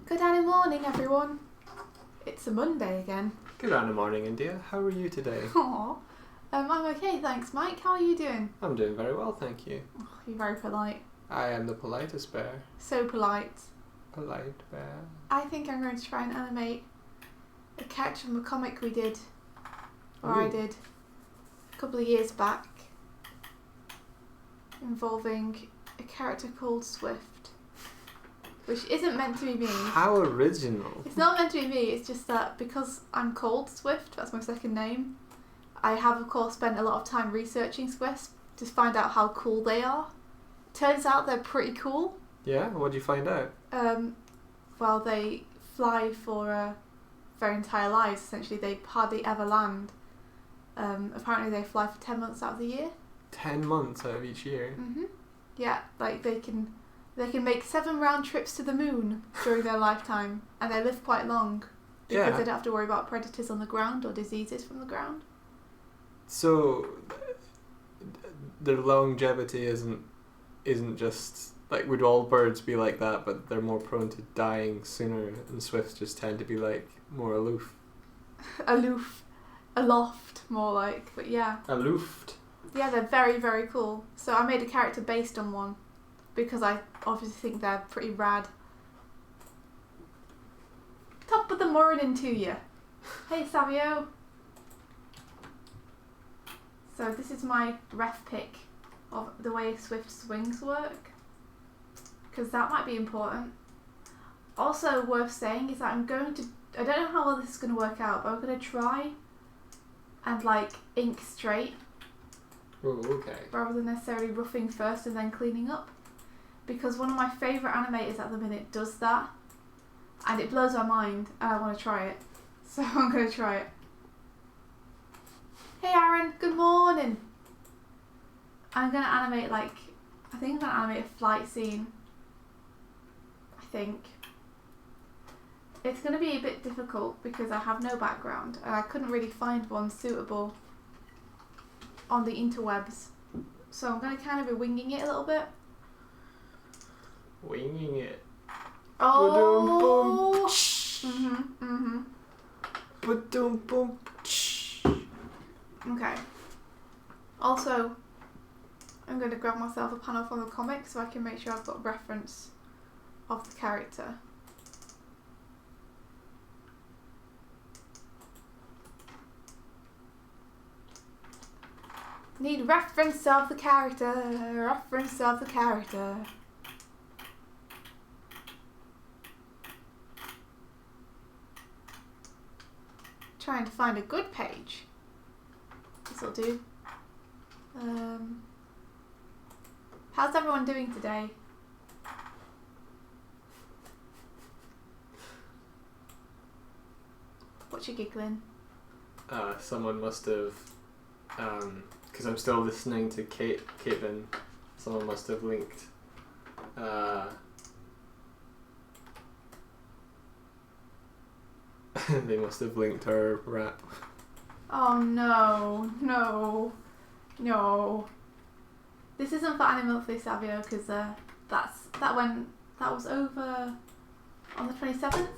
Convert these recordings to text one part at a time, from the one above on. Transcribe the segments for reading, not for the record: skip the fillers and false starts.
Good morning, everyone. It's a Monday again. Good morning, India. How are you today? Aww. I'm okay, thanks, Mike. How are you doing? I'm doing very well, thank you. Oh, you're very polite. I am the politest bear. So polite. Polite bear. I think I'm going to try and animate a character from a comic we did, or Ooh. I did, a couple of years back, involving a character called Swift, which isn't meant to be me. How original. It's not meant to be me, it's just that because I'm called Swift, that's my second name, I have of course spent a lot of time researching Swifts to find out how cool they are. Turns out they're pretty cool. Yeah? What'd you find out? Well, they fly for their entire lives, essentially. They hardly ever land. Apparently they fly for 10 months out of the year. 10 months out of each year? Mm-hmm. Yeah, like they can make 7 round trips to the moon during their lifetime, and they live quite long because Yeah. they don't have to worry about predators on the ground or diseases from the ground. So, their longevity isn't just... Like, would all birds be like that, but they're more prone to dying sooner, and swifts just tend to be, like, more aloof? Aloof. Aloft, more like, but yeah. Aloofed? Yeah, they're very, very cool. So I made a character based on one, because I obviously think they're pretty rad. Top of the morning to you. Hey, Savio. So this is my ref pick of the way Swift's wings work, because that might be important. Also worth saying is that I don't know how well this is going to work out, but I'm going to try and like ink straight. Oh, okay. Rather than necessarily roughing first and then cleaning up, because one of my favourite animators at the minute does that, and it blows my mind, and I want to try it, so I'm going to try it. Hey Aaron, good morning. I'm going to animate I think I'm going to animate a flight scene. I think. It's going to be a bit difficult because I have no background and I couldn't really find one suitable on the interwebs. So I'm going to kind of be winging it a little bit. Winging it. Oh! Ba-dum-bum. Okay. Also, I'm going to grab myself a panel from the comic so I can make sure I've got reference of the character. Need reference of the character, reference of the character. Trying to find a good page. This'll do. How's everyone doing today? What you giggling? Someone must have, because I'm still listening to Caitlin, someone must have linked, they must have linked our rap. Oh no, no, no. This isn't for Anime Monthly, Savio, because that was over on the 27th,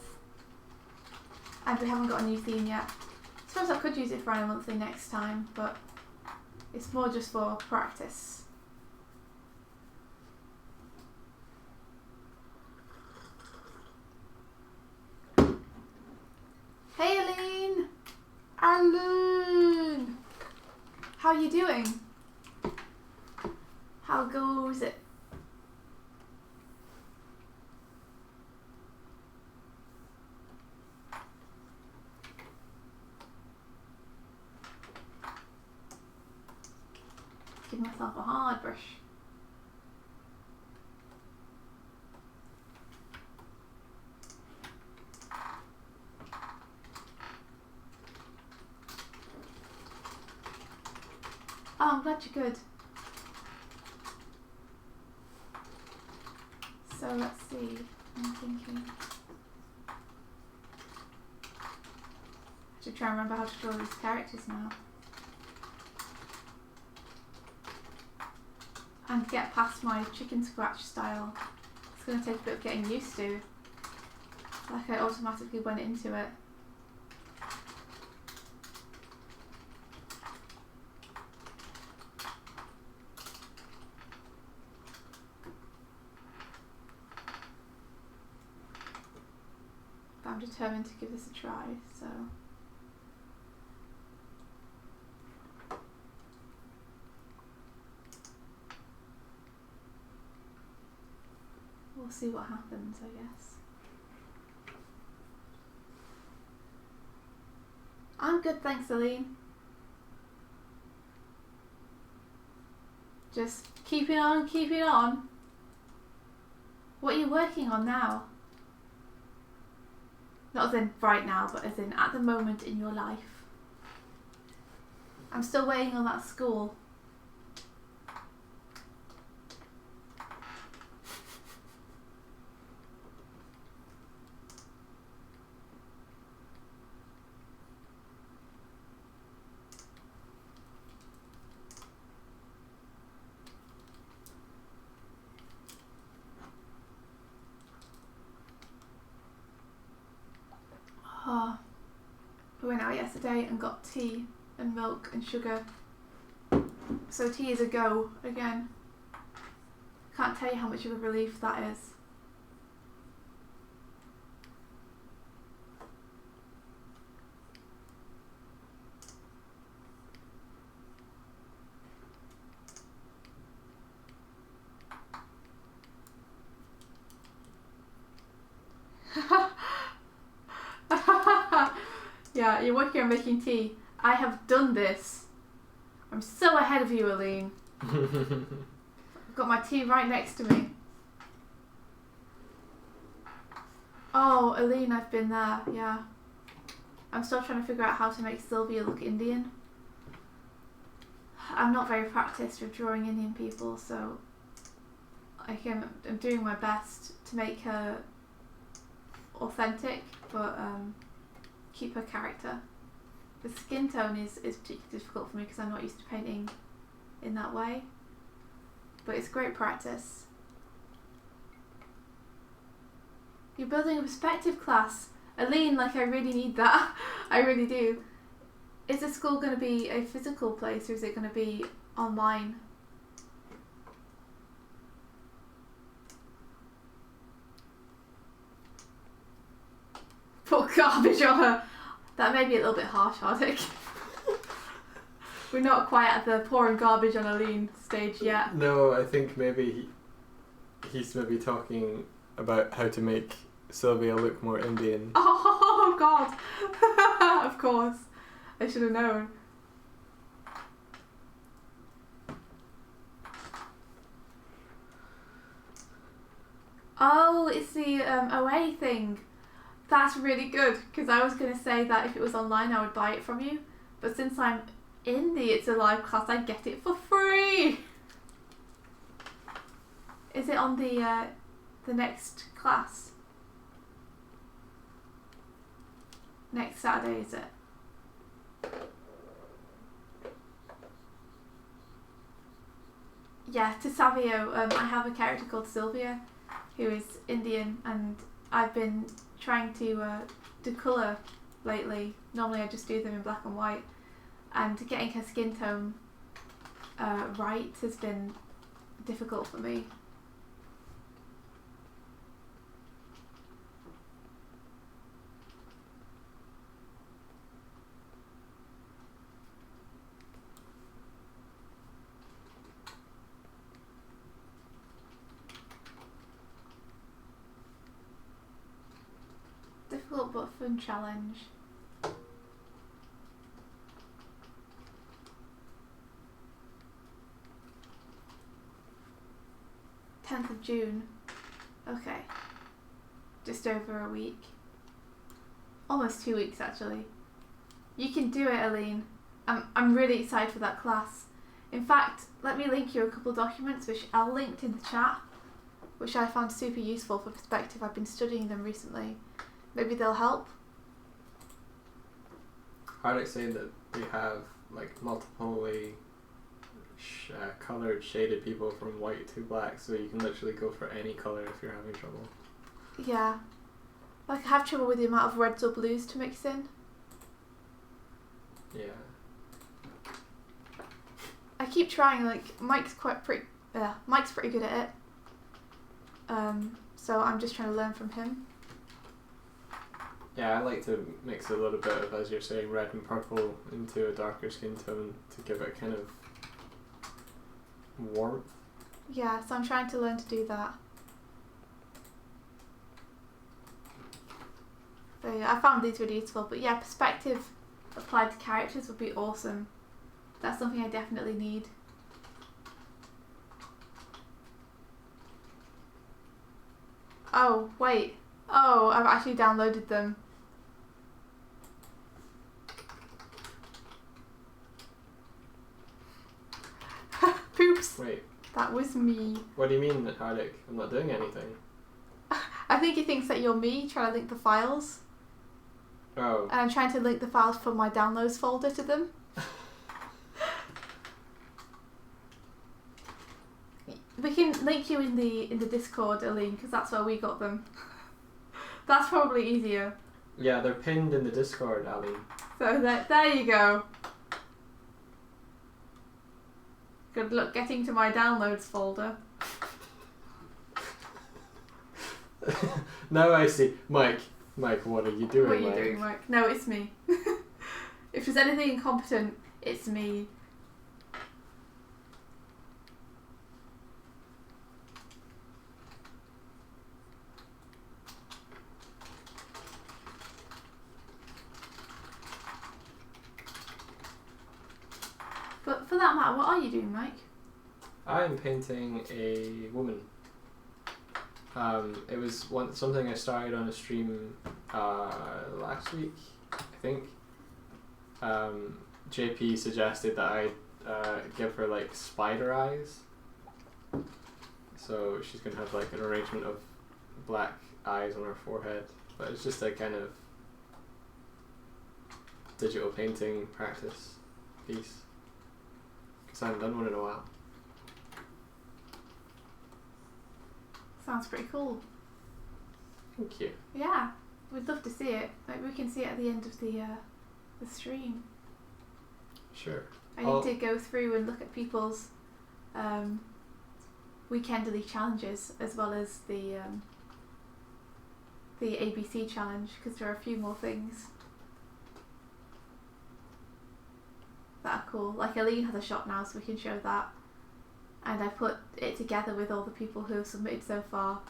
and we haven't got a new theme yet. I suppose I could use it for Anime Monthly next time, but it's more just for practice. Hey Aline! Aline! How you doing? How goes it? Give myself a hard brush. Oh, I'm glad you're good. So let's see. I'm thinking. I should try and remember how to draw these characters now. And get past my chicken scratch style. It's going to take a bit of getting used to. Like I automatically went into it. But I'm determined to give this a try, so... We'll see what happens, I guess. I'm good, thanks, Aline. Just keeping on, keeping on. What are you working on now? Not as in right now, but as in at the moment in your life. I'm still waiting on that school. Oh, we went out yesterday and got tea and milk and sugar. So tea is a go again. Can't tell you how much of a relief that is. Yeah, you're working on making tea. I have done this. I'm so ahead of you, Aline. I've got my tea right next to me. Oh, Aline, I've been there, yeah. I'm still trying to figure out how to make Sylvia look Indian. I'm not very practiced with drawing Indian people, so I'm doing my best to make her authentic, but keep her character. The skin tone is particularly difficult for me because I'm not used to painting in that way, but it's great practice. You're building a perspective class. Aline, like I really need that. I really do. Is the school going to be a physical place or is it going to be online? Put garbage on her. That may be a little bit harsh, Hardik. We're not quite at the pouring garbage on Aline stage yet. No, I think maybe he's maybe talking about how to make Sylvia look more Indian. Oh God! Of course, I should have known. Oh, it's the OA thing. That's really good, because I was going to say that if it was online I would buy it from you, but since I'm in the It's a Live class I get it for free! Is it on the next class? Next Saturday, is it? Yeah, to Savio, I have a character called Sylvia who is Indian, and I've been trying to do colour lately. Normally I just do them in black and white, and getting her skin tone right has been difficult for me. Difficult but fun challenge. June 10th. Okay. Just over a week. Almost 2 weeks actually. You can do it, Aline. I'm really excited for that class. In fact, let me link you a couple documents which I'll link in the chat, which I found super useful for perspective. I've been studying them recently. Maybe they'll help. I'd say that we have like multiply coloured shaded people from white to black, so you can literally go for any colour if you're having trouble. Yeah. Like, I have trouble with the amount of reds or blues to mix in. Yeah. I keep trying. Like, Mike's pretty good at it. So I'm just trying to learn from him. Yeah, I like to mix a little bit of, as you're saying, red and purple into a darker skin tone to give it kind of warmth. Yeah, so I'm trying to learn to do that. So yeah, I found these really useful. But yeah, perspective applied to characters would be awesome. That's something I definitely need. Oh, wait. Oh, I've actually downloaded them. Poops. Wait. That was me. What do you mean, Hardik? I'm not doing anything. I think he thinks that you're me trying to link the files. Oh. And I'm trying to link the files from my downloads folder to them. We can link you in the Discord, Aline, because that's where we got them. That's probably easier. Yeah, they're pinned in the Discord, Ali. So there you go. Good luck getting to my downloads folder. Now I see. Mike, what are you doing, What are you Mike? doing, Mike? No, it's me. If there's anything incompetent, it's me. But for that matter, what are you doing, Mike? I'm painting a woman. It was something I started on a stream last week, I think. JP suggested that I give her like spider eyes. So she's gonna have like an arrangement of black eyes on her forehead. But it's just a kind of digital painting practice piece. Because I haven't done one in a while. Sounds pretty cool. Thank you. Yeah, we'd love to see it. Like, we can see it at the end of the stream. Sure. I need to go through and look at people's weekendly challenges as well as the ABC challenge, because there are a few more things that are cool. Like, Aline has a shop now, so we can show that. And I put it together with all the people who have submitted so far.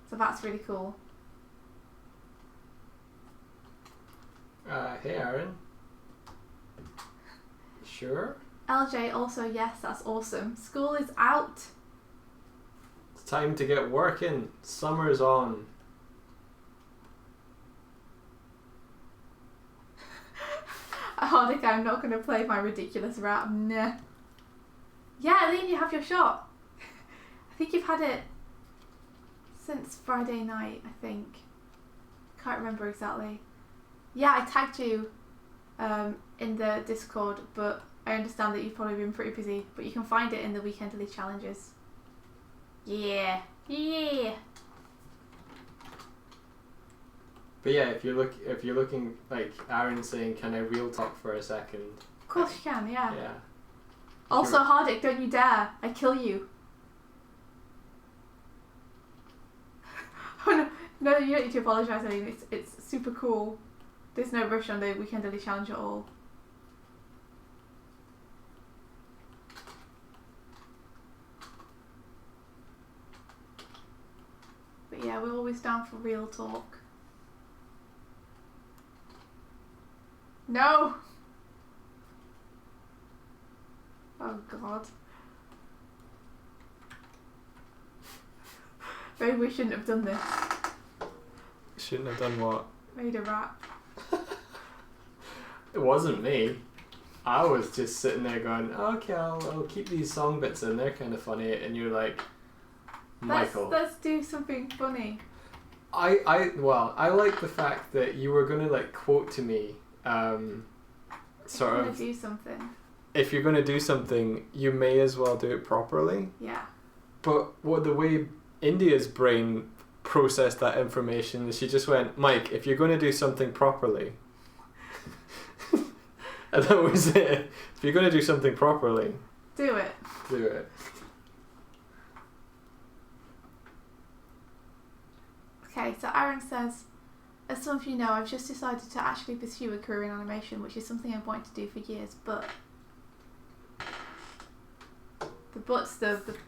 So that's really cool. Hey Aaron. Sure? LJ also, yes, that's awesome. School is out. It's time to get working. Summer's on. Hardik, I'm not going to play my ridiculous rap. Nah. Yeah, Aline, you have your shot. I think you've had it since Friday night, I think. Can't remember exactly. Yeah, I tagged you in the Discord, but I understand that you've probably been pretty busy. But you can find it in the weekendly challenges. Yeah. Yeah. But yeah, if you're looking like Aaron's saying, can I real talk for a second? Of course you can, yeah. Yeah. Also, Hardik, don't you dare. I kill you. Oh no, no, you don't need to apologise, I mean, it's super cool. There's no rush on the weekendly challenge at all. But yeah, we're always down for real talk. No! Oh god. Maybe we shouldn't have done this. Shouldn't have done what? Made a rap. It wasn't me. I was just sitting there going, okay, I'll keep these song bits in, they're kind of funny, and you're like, Michael. Let's do something funny. I like the fact that you were going to like quote to me, sort of, do something. if you're going to do something, you may as well do it properly. Yeah. But the way India's brain processed that information. She just went, Mike, if you're going to do something properly, and that was it. If you're going to do something properly, do it. Do it. Okay, so Aaron says, as some of you know, I've just decided to actually pursue a career in animation, which is something I've wanted to do for years, but the but's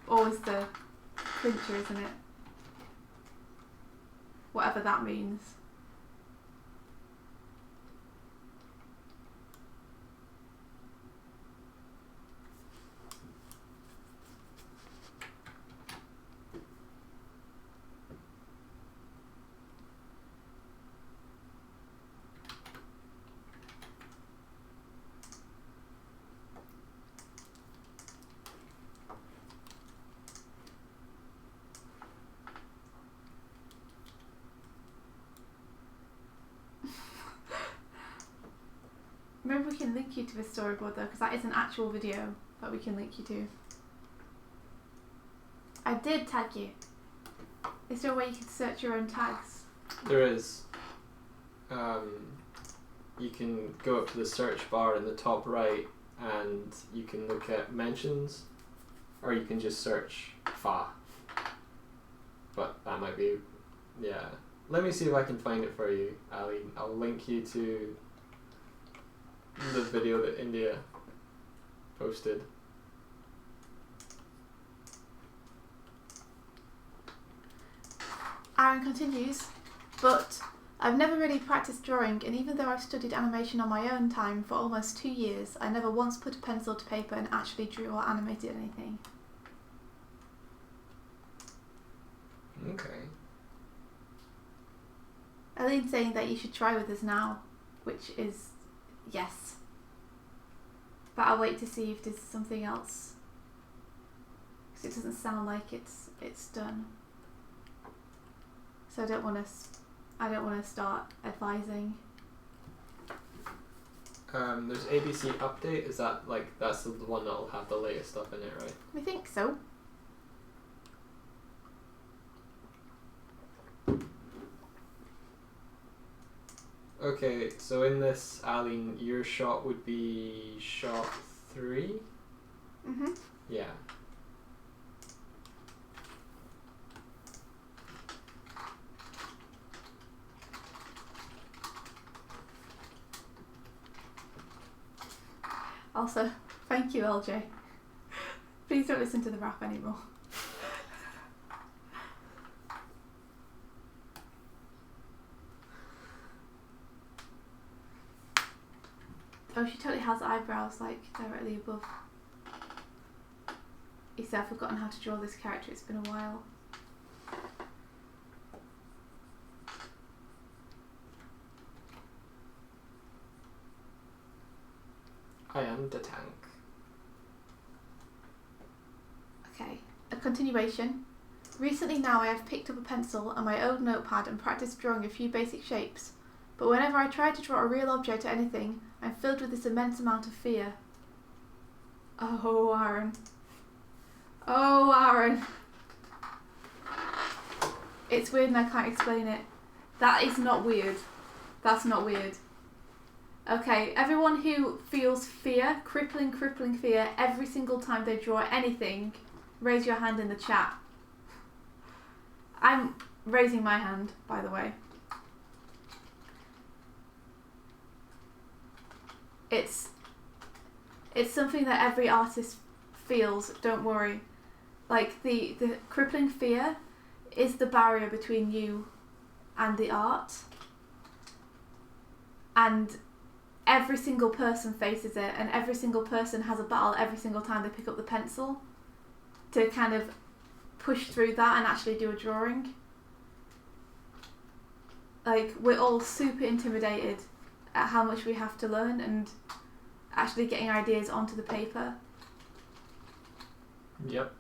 always the clincher, isn't it? Whatever that means. Maybe we can link you to this storyboard though, because that is an actual video that we can link you to. I did tag you. Is there a way you can search your own tags? There is. You can go up to the search bar in the top right and you can look at mentions, or you can just search Fa. But that might be, yeah. Let me see if I can find it for you, Ali. I'll link you to the video that India posted. Aaron continues, but I've never really practiced drawing, and even though I've studied animation on my own time for almost 2 years, I never once put a pencil to paper and actually drew or animated anything. Okay. Eileen's saying that you should try with us now, which is yes. But I'll wait to see if there's something else, because it doesn't sound like it's done. So I don't want to start advising. There's ABC update. Is that that's the one that'll have the latest stuff in it, right? I think so. Okay, so in this, Aline, your shot would be shot 3? Mhm. Yeah. Also, thank you, LJ. Please don't listen to the rap anymore. Oh, she totally has eyebrows directly above. He said, I've forgotten how to draw this character, it's been a while. I am the tank. Okay, a continuation. Recently now I have picked up a pencil and my old notepad and practiced drawing a few basic shapes, but whenever I try to draw a real object or anything, I'm filled with this immense amount of fear. Oh, Aaron. Oh, Aaron. It's weird and I can't explain it. That is not weird. That's not weird. Okay, everyone who feels fear, crippling fear, every single time they draw anything, raise your hand in the chat. I'm raising my hand, by the way. It's something that every artist feels, don't worry. Like, the crippling fear is the barrier between you and the art. And every single person faces it, and every single person has a battle every single time they pick up the pencil to kind of push through that and actually do a drawing. Like, we're all super intimidated at how much we have to learn and actually getting ideas onto the paper. Yep.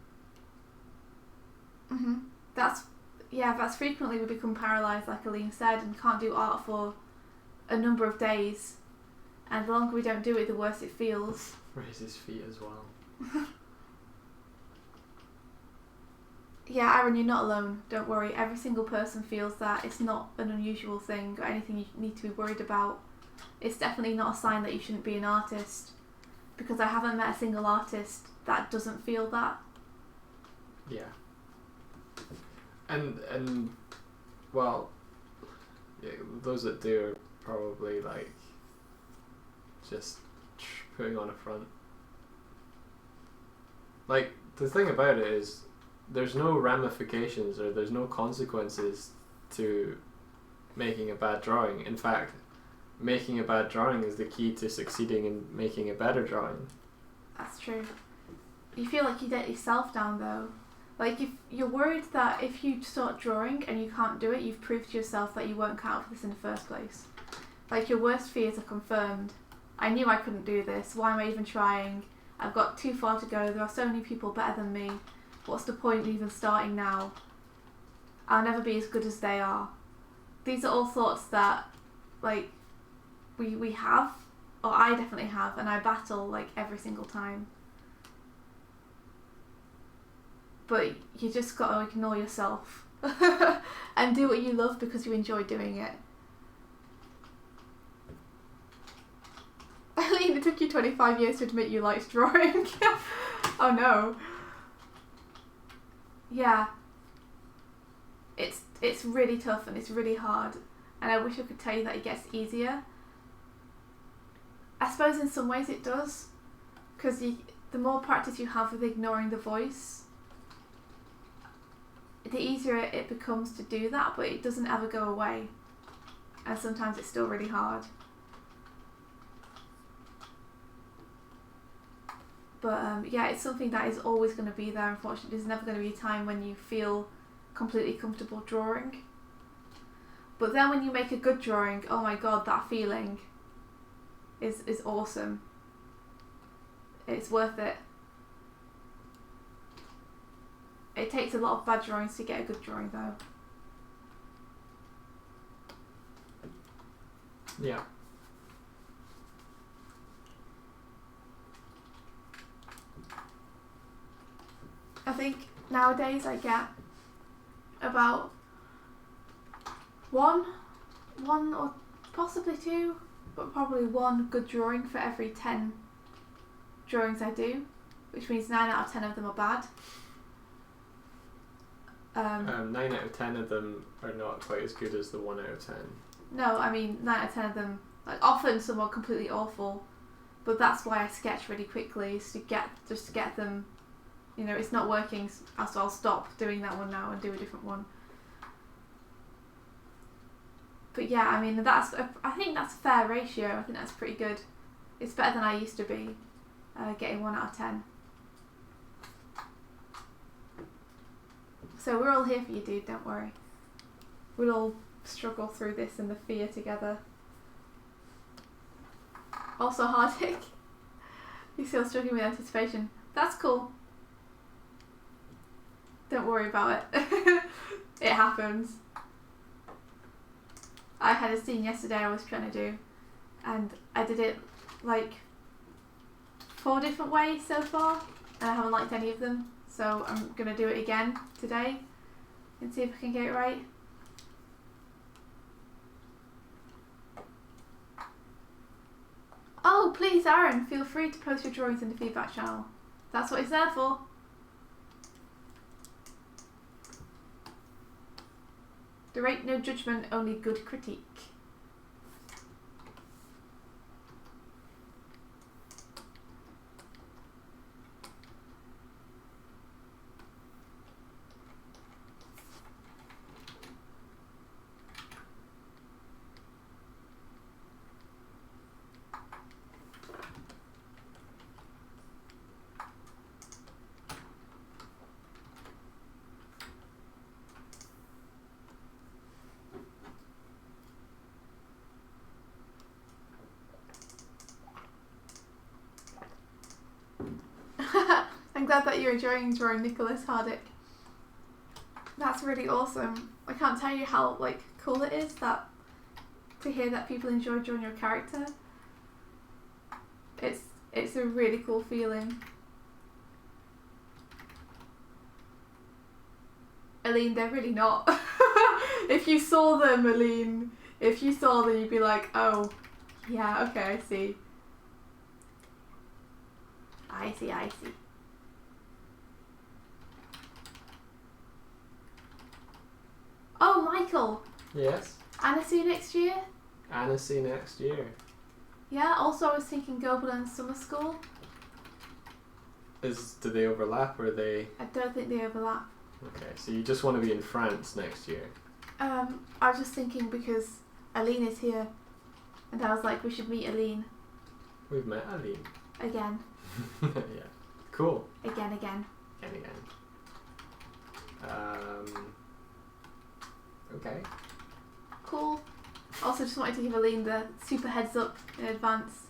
That's frequently we become paralysed, like Aline said, and can't do art for a number of days. And the longer we don't do it, the worse it feels. Raise his feet as well. Yeah, Aaron, you're not alone. Don't worry. Every single person feels that. It's not an unusual thing or anything you need to be worried about. It's definitely not a sign that you shouldn't be an artist, because I haven't met a single artist that doesn't feel that. Yeah. And well, yeah, those that do are probably like just putting on a front. Like, the thing about it is there's no ramifications or there's no consequences to making a bad drawing. In fact, making a bad drawing is the key to succeeding in making a better drawing. That's true. You feel like you let yourself down though. Like, if you're worried that if you start drawing and you can't do it, you've proved to yourself that you weren't cut out for this in the first place. Like, your worst fears are confirmed. I knew I couldn't do this. Why am I even trying? I've got too far to go. There are so many people better than me. What's the point in even starting now? I'll never be as good as they are. These are all thoughts that, like, we have, or I definitely have, and I battle, like, every single time. But you just got to ignore yourself and do what you love because you enjoy doing it. Eileen, it took you 25 years to admit you liked drawing. Oh no. Yeah. It's really tough and it's really hard, and I wish I could tell you that it gets easier. I suppose in some ways it does, because the more practice you have with ignoring the voice, the easier it becomes to do that, but it doesn't ever go away, and sometimes it's still really hard. But yeah, it's something that is always going to be there. Unfortunately, there's never going to be a time when you feel completely comfortable drawing. But then when you make a good drawing, oh my god, that feeling is awesome. It's worth it. It takes a lot of bad drawings to get a good drawing though. Yeah. I think nowadays I get about one or possibly two, but probably one good drawing for every 10 drawings I do, which means 9 out of 10 of them are bad. 9 out of 10 of them are not quite as good as the 1 out of 10. No, I mean 9 out of 10 of them, like, often some are completely awful, but that's why I sketch really quickly, is to get them, you know, it's not working, so I'll stop doing that one now and do a different one. But yeah, I mean, I think that's a fair ratio. I think that's pretty good. It's better than I used to be, getting 1 out of 10. So we're all here for you, dude, don't worry. We'll all struggle through this and the fear together. Also, Hardik, you're still struggling with anticipation. That's cool. Don't worry about it. It happens. I had a scene yesterday I was trying to do, and I did it like 4 different ways so far, and I haven't liked any of them, so I'm going to do it again today and see if I can get it right. Oh, please, Aaron, feel free to post your drawings in the feedback channel. That's what it's there for. There ain't no judgment, only good critique. I'm glad that you're enjoying drawing Nicholas, Hardik. That's really awesome. I can't tell you how, like, cool it is that to hear that people enjoy drawing your character. It's a really cool feeling. Aline, they're really not. If you saw them, Aline, if you saw them, you'd be like, oh, yeah, okay, I see. I see, I see. Oh, Michael. Yes. Anna, see you next year? Annecy next year. Yeah, also I was thinking Gobelin Summer School. Do they overlap or are they... I don't think they overlap. Okay, so you just want to be in France next year. I was just thinking because Aline is here and I was like, we should meet Aline. We've met Aline. Again. Yeah. Cool. Again. Again. Okay. Cool. Also just wanted to give Aline the super heads up in advance.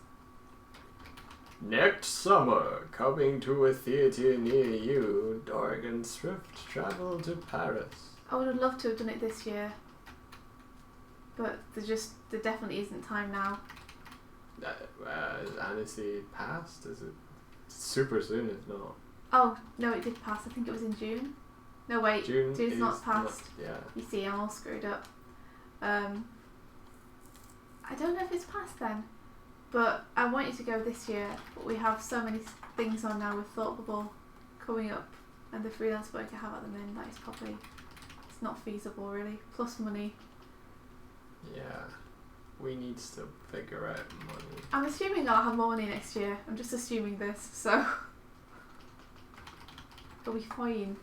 Next summer, coming to a theatre near you, Dorg and Swift travel to Paris. I would have loved to have done it this year. But there definitely isn't time now. Is Annecy past? Is it super soon if not? Oh, no, it did pass. I think it was in June. No, wait. June's not passed. Yeah. You see, I'm all screwed up. I don't know if it's passed then. But I want you to go this year. But we have so many things on now with Thought Bubble coming up. And the freelance work I have at the minute, that is probably... It's not feasible, really. Plus money. Yeah. We need to figure out money. I'm assuming I'll have more money next year. I'm just assuming this, so... It'll be fine.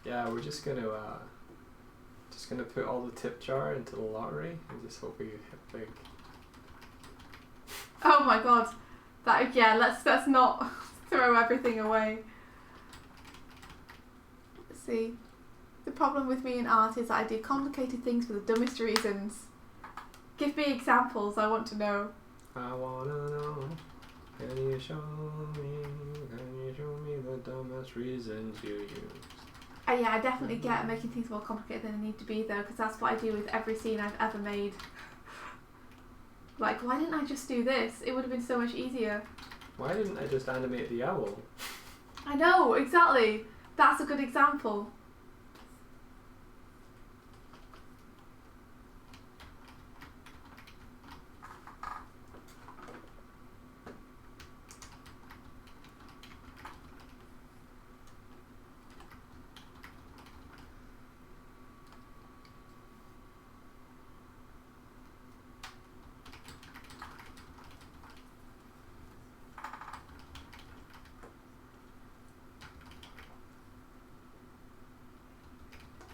Yeah, we're just gonna put all the tip jar into the lottery and just hope we hit big. Oh my god. Let's not throw everything away. Let's see. The problem with me in art is that I do complicated things for the dumbest reasons. Give me examples, I want to know. I wanna know. Can you show me the dumbest reasons you use? Yeah, I definitely get making things more complicated than they need to be though, because that's what I do with every scene I've ever made. Like, why didn't I just do this? It would have been so much easier. Why didn't I just animate the owl? I know, exactly. That's a good example.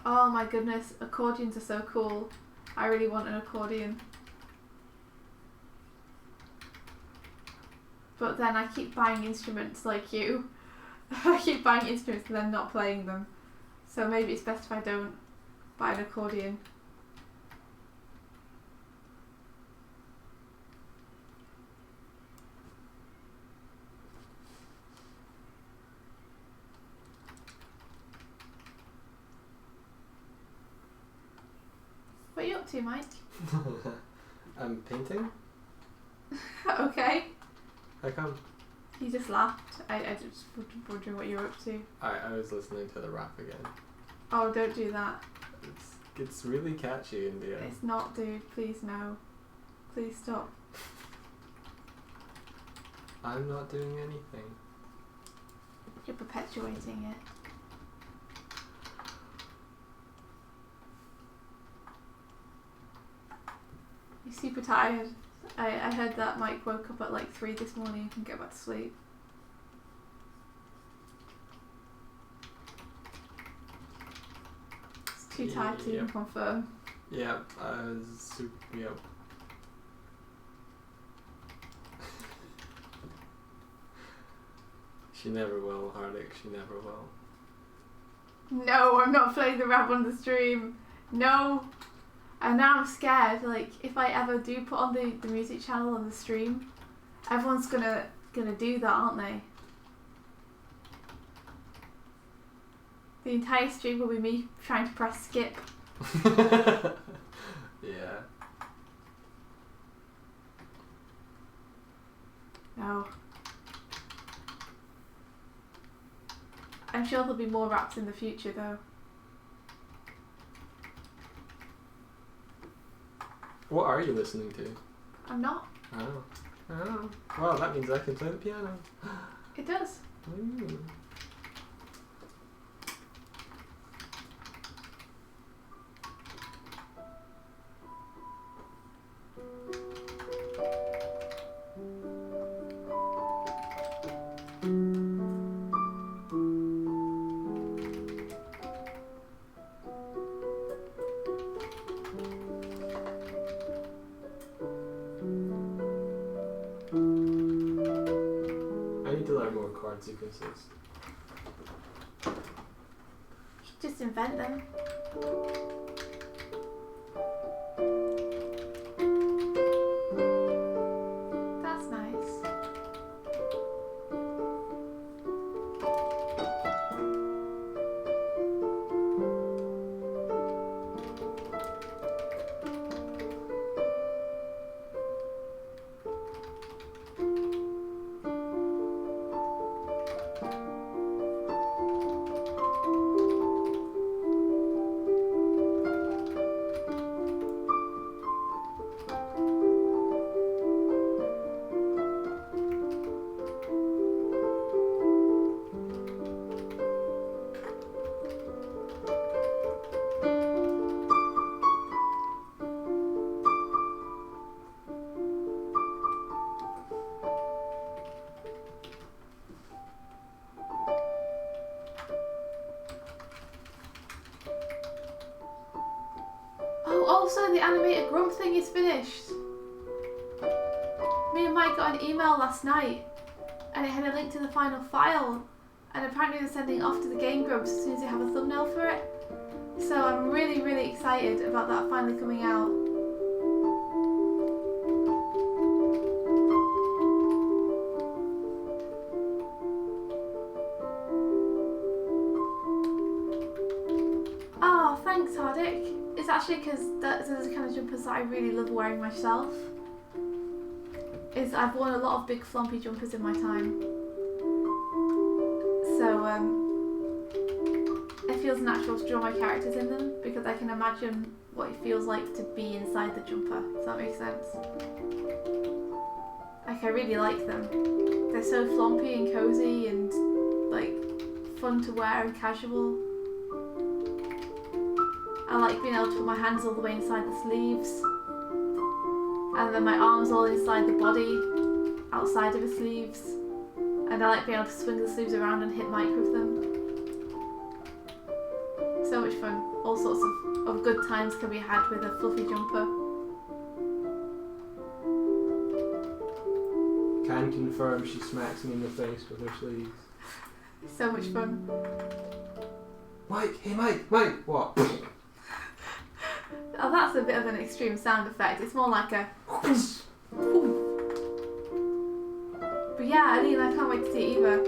Oh my goodness, accordions are so cool. I really want an accordion. But then I keep buying instruments like you. I keep buying instruments and then not playing them. So maybe it's best if I don't buy an accordion. What are you up to, Mike? I'm painting? Okay. How come? You just laughed. I just wondering what you were up to. I was listening to the rap again. Oh, don't do that. It's really catchy, India. It's not, dude. Please no. Please stop. I'm not doing anything. You're perpetuating it. You're super tired. I heard that Mike woke up at like 3 this morning and can go back to sleep. It's too tired to even confirm. Yeah, yep. She never will, Hardik, she never will. No, I'm not playing the rap on the stream. No. And now I'm scared, like, if I ever do put on the music channel on the stream, everyone's gonna do that, aren't they? The entire stream will be me trying to press skip. Yeah. No. I'm sure there'll be more raps in the future, though. What are you listening to? I'm not. Oh. Oh. Well, that means I can play the piano. It does. Ooh. I need to learn more chord sequences. Just invent them. That's nice. Oh, also the animated grump thing is finished. Me and Mike got an email last night and it had a link to the final file, and apparently they're sending it off to the Game Grumps as soon as they have a thumbnail for it. So I'm really, really excited about that finally coming out. Oh, thanks Hardik. It's actually because those are the kind of jumpers that I really love wearing myself. I've worn a lot of big flompy jumpers in my time. So it feels natural to draw my characters in them because I can imagine what it feels like to be inside the jumper. Does that make sense? Like, I really like them. They're so flompy and cozy and like fun to wear and casual. I like being able to put my hands all the way inside the sleeves, and then my arms all inside the body, outside of the sleeves, and I like being able to swing the sleeves around and hit Mike with them. So much fun. All sorts of good times can be had with a fluffy jumper. Can confirm she smacks me in the face with her sleeves. So much fun. Mike, hey Mike, what? Oh, that's a bit of an extreme sound effect. It's more like a But yeah, I mean, I can't wait to see it either.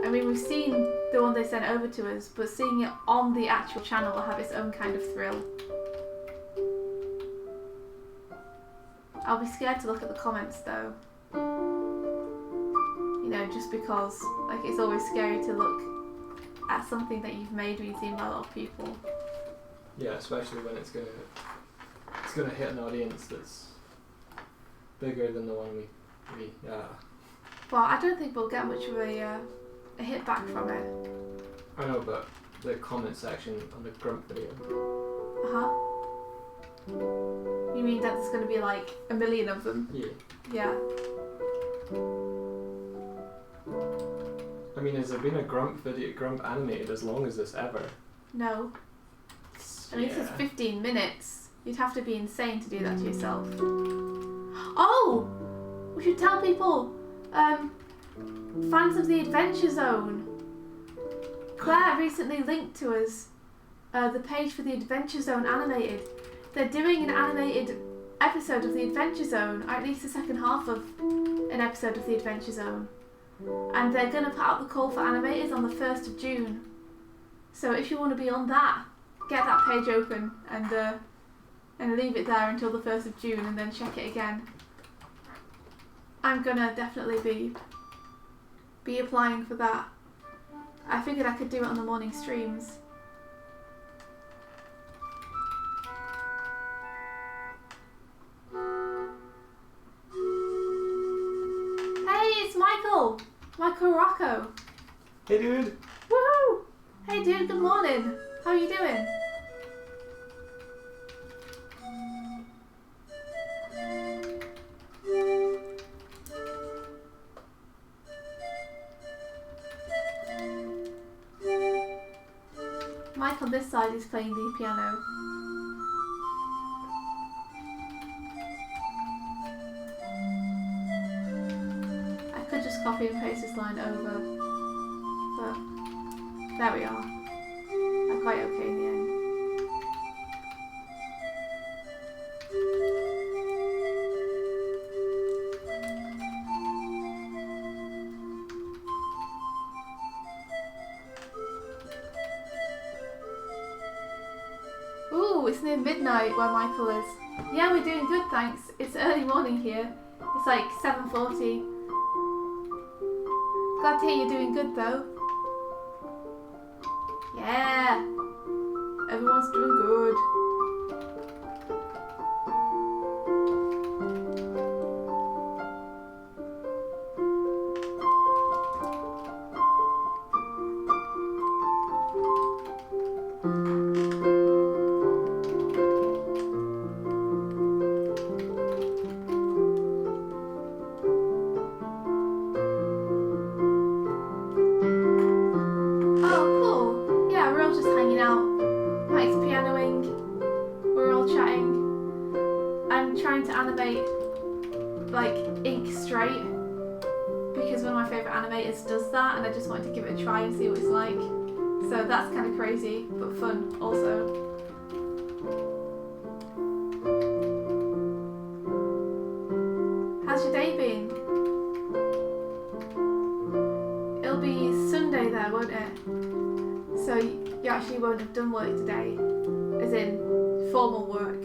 I mean, we've seen the one they sent over to us, but seeing it on the actual channel will have its own kind of thrill. I'll be scared to look at the comments though. You know, just because like it's always scary to look at something that you've made when you've seen by a lot of people. Yeah, especially when it's gonna hit an audience that's bigger than the one we Well, I don't think we'll get much of a hit back from it. I know, but the comment section on the Grump video. You mean that there's going to be like a million of them? Yeah. Yeah. I mean, has there been a Grump animated as long as this ever? No. I mean, this is 15 minutes. You'd have to be insane to do that to yourself. Oh! We should tell people, fans of the Adventure Zone. Claire recently linked to us the page for the Adventure Zone animated. They're doing an animated episode of the Adventure Zone, or at least the second half of an episode of the Adventure Zone. And they're going to put out the call for animators on the 1st of June. So if you want to be on that, get that page open and leave it there until the 1st of June and then check it again. I'm gonna definitely be applying for that. I figured I could do it on the morning streams. Michael Rocco. Hey, dude. Woohoo! Hey, dude. Good morning. How are you doing? Mike on this side is playing the piano. I could just copy and paste this line over, but there we are. I'm quite okay in the end. Ooh, it's near midnight where Michael is. Yeah, we're doing good, thanks. It's early morning here. It's like 7:40. Glad to hear you're doing good though. Yeah, everyone's doing good. Does that, and I just wanted to give it a try and see what it's like. So that's kind of crazy, but fun also. How's your day been? It'll be Sunday there, won't it? So you actually won't have done work today, as in formal work.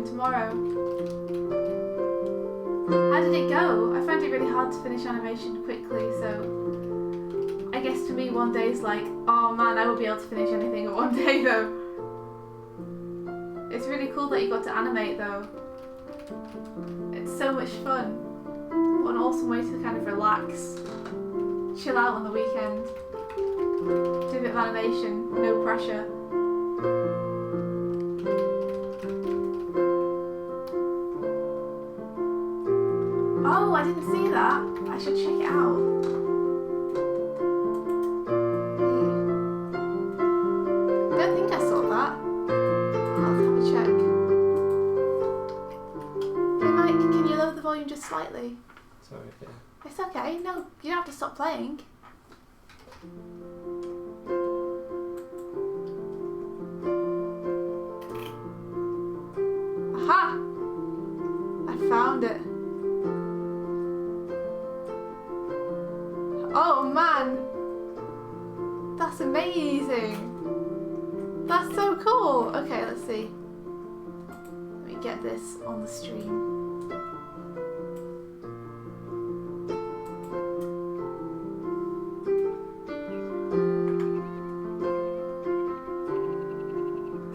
Tomorrow. How did it go? I found it really hard to finish animation quickly, so I guess to me one day is like, oh man, I won't be able to finish anything in one day though. It's really cool that you got to animate though. It's so much fun. What an awesome way to kind of relax, chill out on the weekend, do a bit of animation, no pressure. Oh, I didn't see that. I should check it out. I don't think I saw that. I'll have a check. Hey Mike, can you lower the volume just slightly? Sorry, yeah. It's okay. No, you don't have to stop playing. Aha! I found it. Oh man, that's amazing. That's so cool. Okay, let's see. Let me get this on the stream.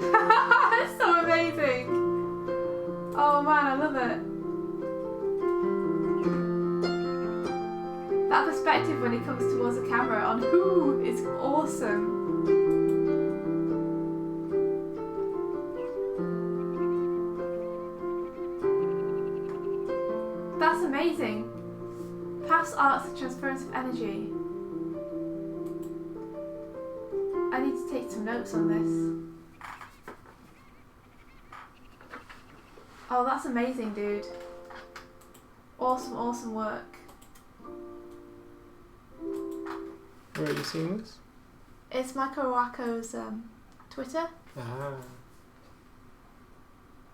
That's so amazing. Oh man, I love it. That perspective when he comes towards the camera on who is awesome. That's amazing. Past art's the transference of energy. I need to take some notes on this. Oh, that's amazing, dude. Awesome, awesome work. Where are you seeing this? It's Michael Rocco's Twitter. Ah.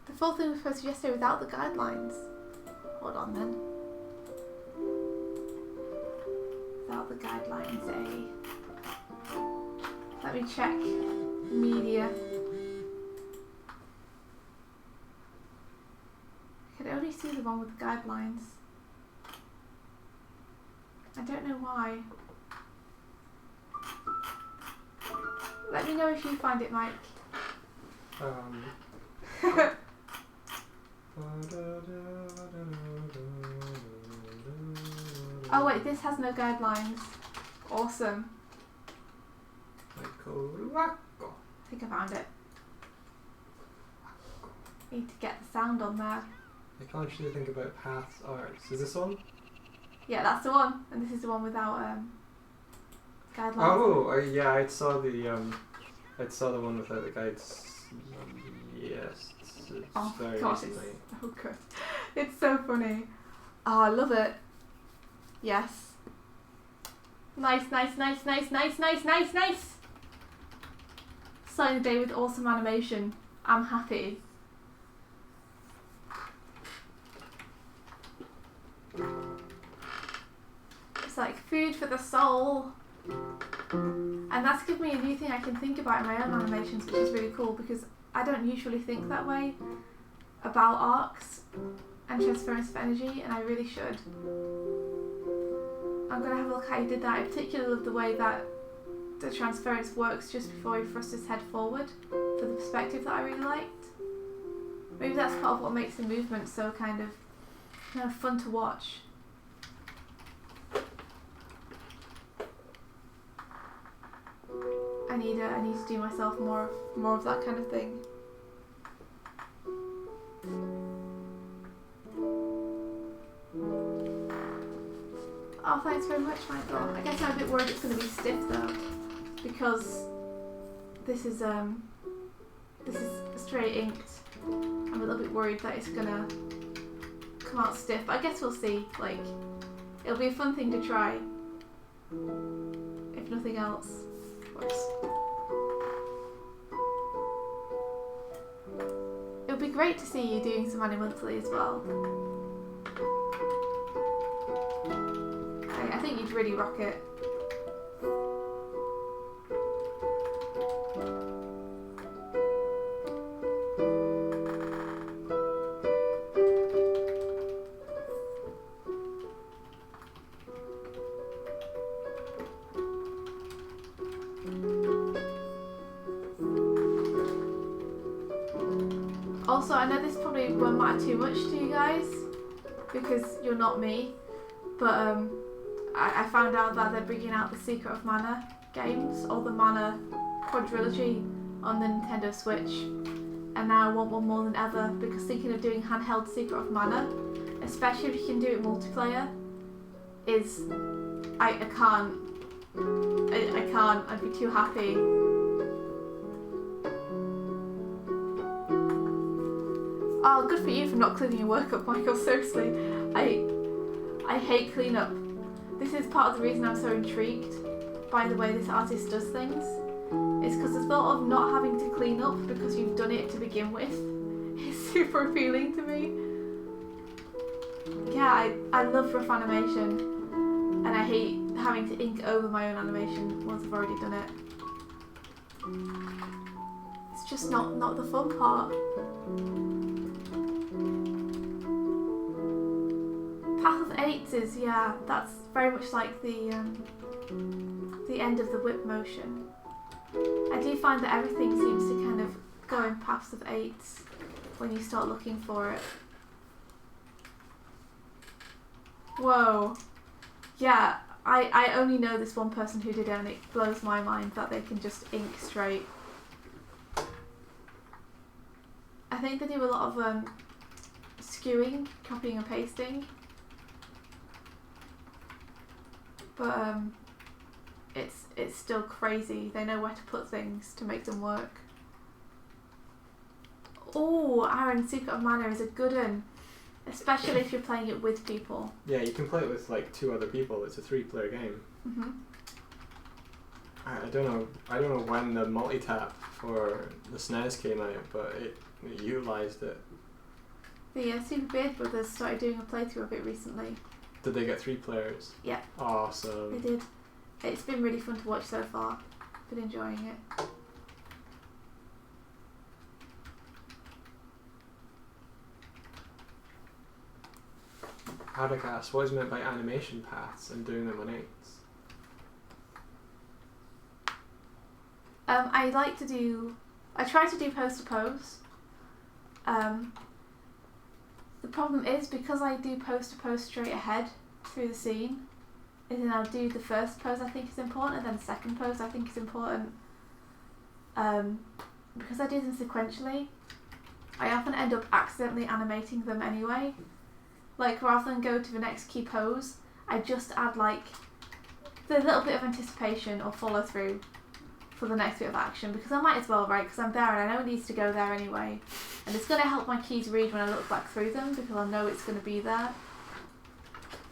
The full thing was posted yesterday without the guidelines. Hold on then. Without the guidelines, eh? Let me check media. I can only see the one with the guidelines. I don't know why. Let me know if you find it, Mike. Oh wait, this has no guidelines. Awesome. I think I found it. Need to get the sound on there. I can't actually think about paths arts. Is this one? Yeah, that's the one. And this is the one without guidelines. Oh, yeah, I saw the one without the guides. Yes, it's very recently. It's so good. It's so funny. Oh, I love it. Yes. Nice. Starting the day with awesome animation. I'm happy. It's like food for the soul. And that's given me a new thing I can think about in my own animations, which is really cool because I don't usually think that way about arcs and transference of energy, and I really should. I'm going to have a look how he did that. I particularly love the way that the transference works just before he thrusts his head forward for the perspective that I really liked. Maybe that's part of what makes the movement so kind of fun to watch. I need to do myself more of that kind of thing. Oh, thanks very much, Michael. I guess I'm a bit worried it's going to be stiff though, because this is straight inked. I'm a little bit worried that it's gonna come out stiff. But I guess we'll see. Like, it'll be a fun thing to try, if nothing else. Whoops. It would be great to see you doing some Monthly as well. I think you'd really rock it. Also, I know this probably won't matter too much to you guys because you're not me, but I found out that they're bringing out the Secret of Mana games, or the Mana quadrilogy on the Nintendo Switch, and now I want one more than ever because thinking of doing handheld Secret of Mana, especially if you can do it multiplayer, is I can't. I'd be too happy. Oh, good for you for not cleaning your work up, Michael. Seriously, I hate cleanup. This is part of the reason I'm so intrigued by the way this artist does things. It's because the thought of not having to clean up because you've done it to begin with is super appealing to me. Yeah, I love rough animation, and I hate having to ink over my own animation once I've already done it. It's just not the fun part. Path of Eights is, yeah, that's very much like the end of the whip motion. I do find that everything seems to kind of go in paths of eights when you start looking for it. Whoa. Yeah, I only know this one person who did it, and it blows my mind that they can just ink straight. I think they do a lot of skewing, copying and pasting. But it's still crazy. They know where to put things to make them work. Oh, Aaron, Secret of Mana is a good one. Especially if you're playing it with people. Yeah, you can play it with like 2 other people. It's a 3-player game. Mhm. I don't know. I don't know when the multi-tap for the SNES came out, but it utilised it. The Super Beard Brothers started doing a playthrough of it recently. Did they get 3 players? Yeah. Awesome. They did. It's been really fun to watch so far. Been enjoying it. Hadagas, what is meant by animation paths and doing them on 8s? I try to do pose to pose. The problem is because I do pose to pose straight ahead through the scene, is then I'll do the first pose I think is important and then the second pose I think is important. Because I do them sequentially, I often end up accidentally animating them anyway. Like rather than go to the next key pose, I just add like the little bit of anticipation or follow through for the next bit of action, because I might as well, right? Because I'm there and I know it needs to go there anyway, and it's going to help my keys read when I look back through them because I know it's going to be there.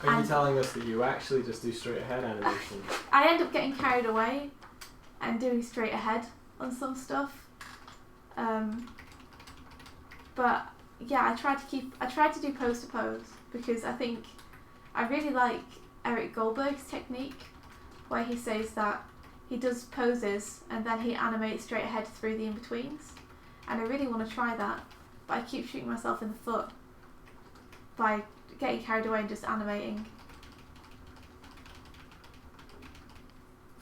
Are you telling us that you actually just do straight ahead animation? I end up getting carried away and doing straight ahead on some stuff. But yeah, I try to do pose to pose because I think I really like Eric Goldberg's technique where he says that he does poses and then he animates straight ahead through the in-betweens, and I really want to try that, but I keep shooting myself in the foot by getting carried away and just animating.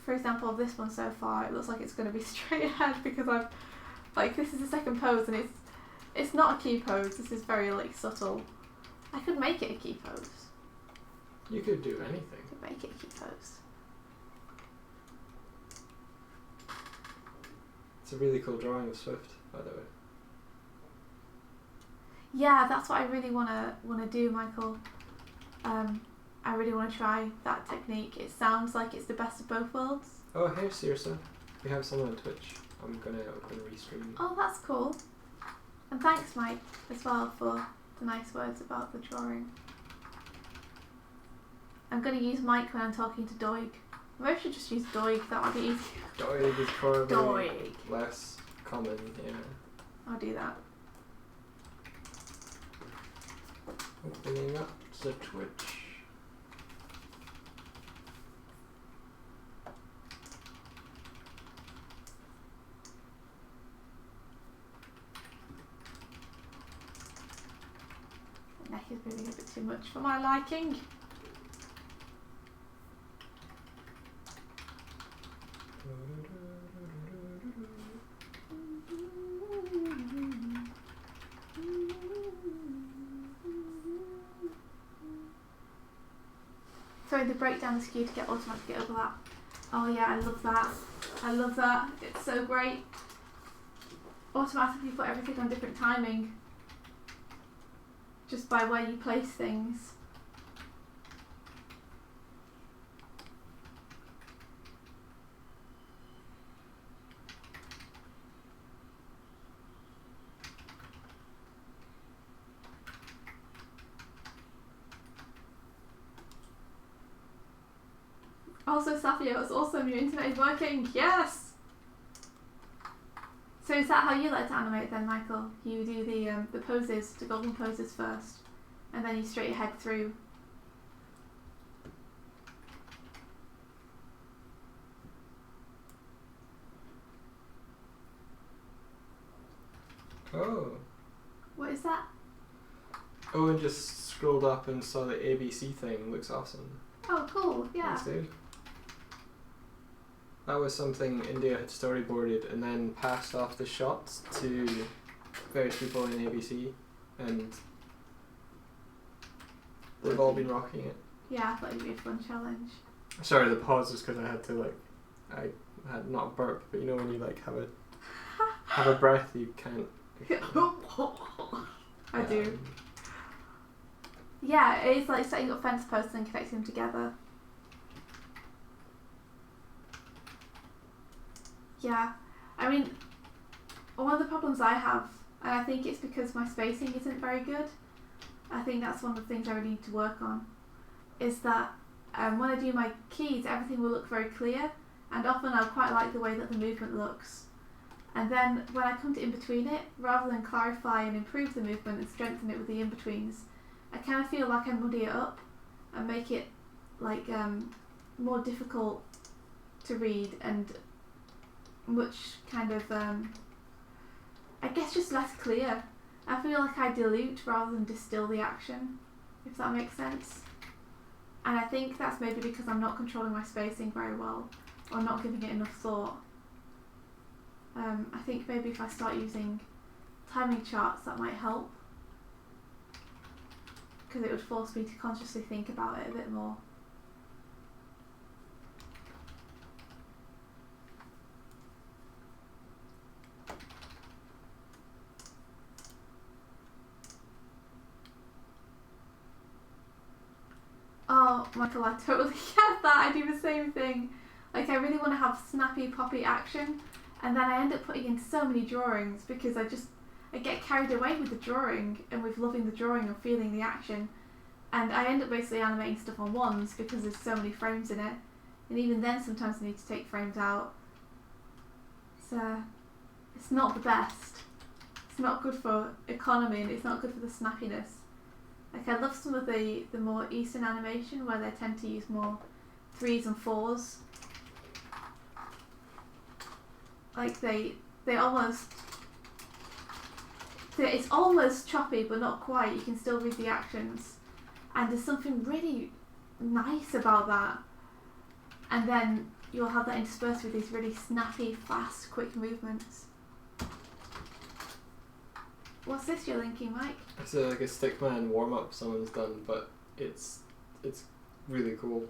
For example, this one so far, it looks like it's going to be straight ahead because I've, like, this is the second pose and it's not a key pose, this is very, like, subtle. I could make it a key pose. You could do anything. I could make it a key pose. It's a really cool drawing of Swift, by the way. Yeah, that's what I really wanna do, Michael. I really want to try that technique. It sounds like it's the best of both worlds. Oh, hey, Cirsa. We have someone on Twitch. I'm gonna open restream. Oh, that's cool. And thanks, Mike, as well for the nice words about the drawing. I'm gonna use Mike when I'm talking to Doig. Maybe I should just use Doig, that might be easier. Doig is probably Doig. less common, yeah. I'll do that. Opening up the Twitch. The neck is moving a bit too much for my liking. Throwing the breakdown skew to get automatic overlap. Oh yeah, I love that. I love that. It's so great. Automatically put everything on different timing. Just by where you place things. Also, Safia, it's awesome, your internet is working. Yes! So is that how you like to animate then, Michael? You do the poses, the golden poses first, and then you straight ahead through. Oh. What is that? Owen just scrolled up and saw the ABC thing. Looks awesome. Oh, cool. Yeah. Thanks, dude. That was something India had storyboarded and then passed off the shots to various people in ABC, and they've all been rocking it. Yeah, I thought it'd be a fun challenge. Sorry, the pause was because I had to I had not a burp, but you know when you have a breath you can't. I do. Yeah, it's like setting up fence posts and connecting them together. Yeah, I mean, one of the problems I have, and I think it's because my spacing isn't very good, I think that's one of the things I really need to work on, is that when I do my keys, everything will look very clear, and often I quite like the way that the movement looks. And then when I come to in-between it, rather than clarify and improve the movement and strengthen it with the in-betweens, I kind of feel like I muddy it up and make it like more difficult to read and much kind of, I guess, just less clear. I feel like I dilute rather than distill the action, if that makes sense. And I think that's maybe because I'm not controlling my spacing very well, or not giving it enough thought. I think maybe if I start using timing charts, that might help, because it would force me to consciously think about it a bit more. Oh, Michael, I totally get that. I do the same thing. Like, I really want to have snappy, poppy action, and then I end up putting in so many drawings because I get carried away with the drawing and with loving the drawing and feeling the action, and I end up basically animating stuff on ones because there's so many frames in it, and even then sometimes I need to take frames out. It's not the best. It's not good for economy, and it's not good for the snappiness. Like, I love some of the more Eastern animation where they tend to use more 3s and 4s. Like they almost, it's almost choppy but not quite. You can still read the actions, and there's something really nice about that. And then you'll have that interspersed with these really snappy, fast, quick movements. What's this you're linking, Mike? It's like a Stickman warm-up someone's done, but it's really cool.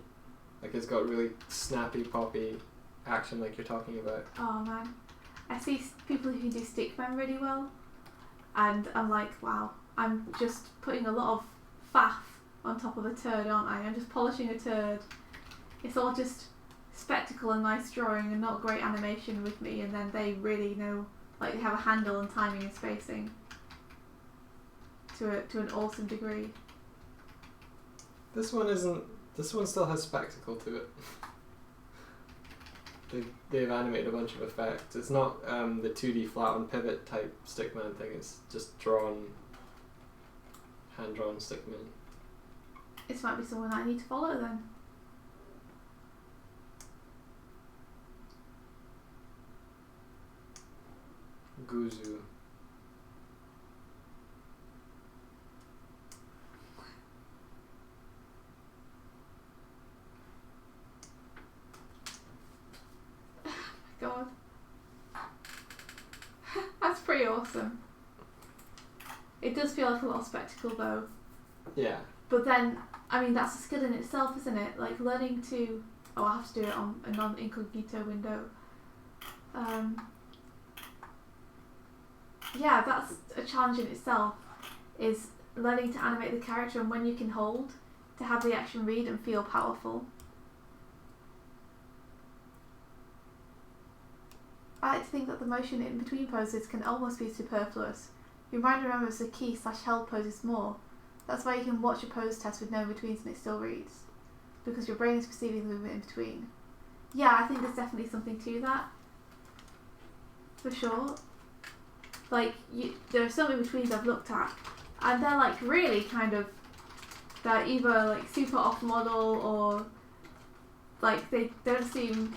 Like, it's got really snappy, poppy action like you're talking about. Oh man, I see people who do Stickman really well, and I'm like, wow, I'm just putting a lot of faff on top of a turd, aren't I? I'm just polishing a turd. It's all just spectacle and nice drawing and not great animation with me, and then they really know, like, they have a handle on timing and spacing to an awesome degree. This one still has spectacle to it. They've animated a bunch of effects. It's not the 2D flat on pivot type Stickman thing. It's just hand-drawn Stickman. This might be someone I need to follow then. Guzu. God. That's pretty awesome. It does feel like a lot of spectacle though. Yeah. But then, I mean, that's a skill in itself, isn't it? Like, learning to... Oh, I have to do it on a non-incognito window. Yeah, that's a challenge in itself, is learning to animate the character and when you can hold, to have the action read and feel powerful. I like to think that the motion in between poses can almost be superfluous. Your mind remembers the key/held poses more. That's why you can watch a pose test with no in-betweens and it still reads, because your brain is perceiving the movement in between. Yeah, I think there's definitely something to that, for sure. Like, there are some in-betweens I've looked at, and they're like really kind of, they're either like super off model, or like they don't seem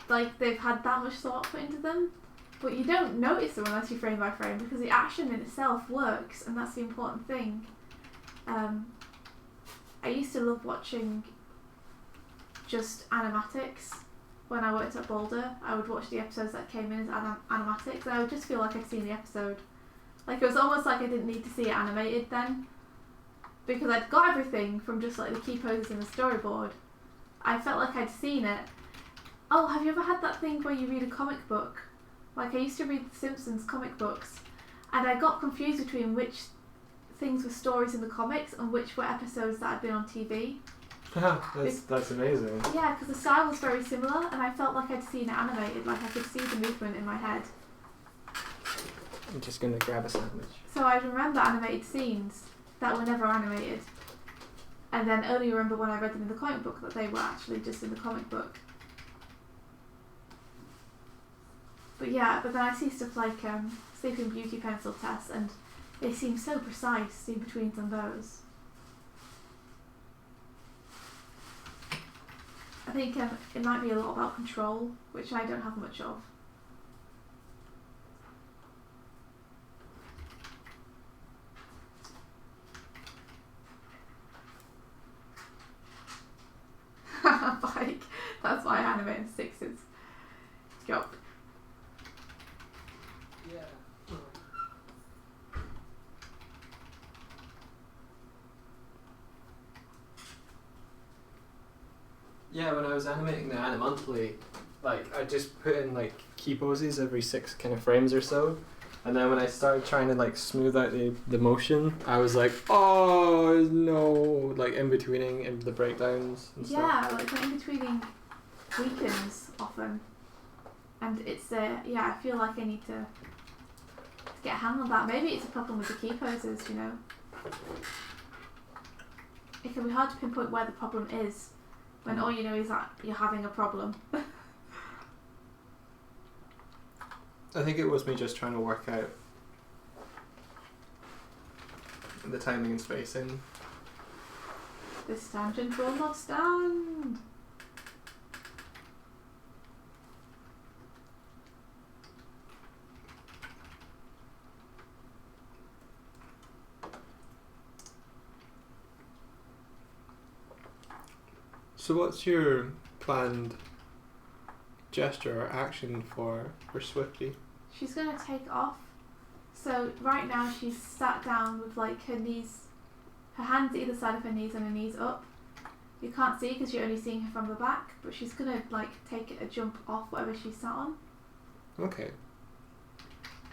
like they've had that much thought put into them, but you don't notice them unless you frame by frame, because the action in itself works, and that's the important thing. I used to love watching just animatics. When I worked at Boulder, I would watch the episodes that came in as animatics, and I would just feel like I'd seen the episode. Like, it was almost like I didn't need to see it animated then, because I'd got everything from just like the key poses in the storyboard. I felt like I'd seen it. Oh, have you ever had that thing where you read a comic book? Like, I used to read the Simpsons comic books, and I got confused between which things were stories in the comics and which were episodes that had been on TV. That's amazing. Yeah, because the style was very similar, and I felt like I'd seen it animated, like I could see the movement in my head. I'm just going to grab a sandwich. So I remember animated scenes that were never animated, and then only remember when I read them in the comic book that they were actually just in the comic book. But yeah, but then I see stuff like Sleeping Beauty pencil tests, and they seem so precise, the in-betweens on those. I think it might be a lot about control, which I don't have much of. Bike. That's why animating sixes. Job. Yeah. Yeah, when I was animating the Animantly, like I just put in like key poses every 6 kind of frames or so, and then when I started trying to like smooth out the motion, I was like, oh no, like in betweening and the breakdowns and stuff. Yeah, like the in-betweening weakens often, and it's yeah, I feel like I need to get a handle on that. Maybe it's a problem with the key poses, you know. It can be hard to pinpoint where the problem is when all you know is that you're having a problem. I think it was me just trying to work out the timing and spacing. This tangent will not stand. So what's your planned gesture or action for Swifty? She's gonna take off. So right now she's sat down with like her knees, her hands either side of her knees and her knees up. You can't see because you're only seeing her from the back, but she's gonna like take a jump off whatever she's sat on. Okay.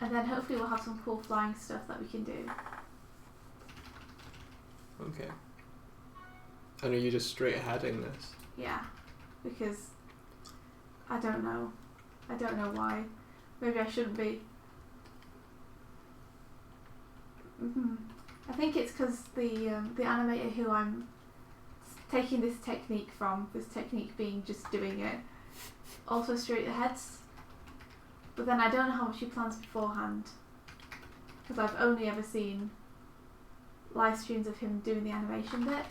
And then hopefully we'll have some cool flying stuff that we can do. Okay. And are you just straight aheading this? Yeah, because I don't know. I don't know why. Maybe I shouldn't be. I think it's because the animator who I'm taking this technique from, this technique being just doing it, also straight aheads. But then I don't know how much he plans beforehand, because I've only ever seen live streams of him doing the animation bit.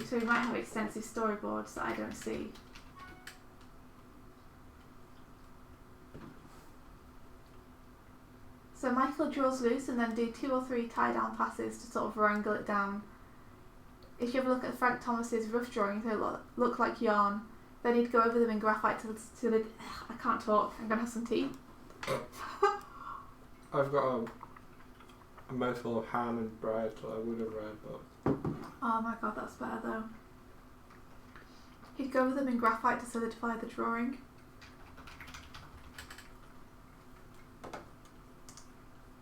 So he might have extensive storyboards that I don't see. So Michael draws loose and then do 2 or 3 tie-down passes to sort of wrangle it down. If you ever look at Frank Thomas's rough drawings, they look like yarn. Then he'd go over them in graphite to the I can't talk, I'm gonna have some tea. I've got a mouthful of ham and bread that I would have read, but... Oh my god, that's better though. He'd go over them in graphite to solidify the drawing.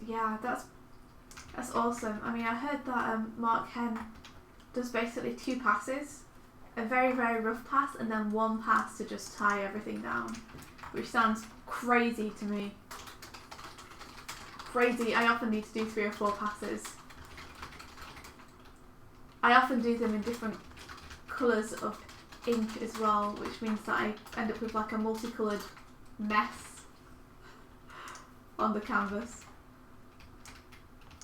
Yeah, that's awesome. I mean, I heard that Mark Henn does basically 2 passes. A very, very rough pass and then 1 pass to just tie everything down. Which sounds crazy to me. Crazy. I often need to do 3 or 4 passes. I often do them in different colours of ink as well, which means that I end up with like a multicoloured mess on the canvas.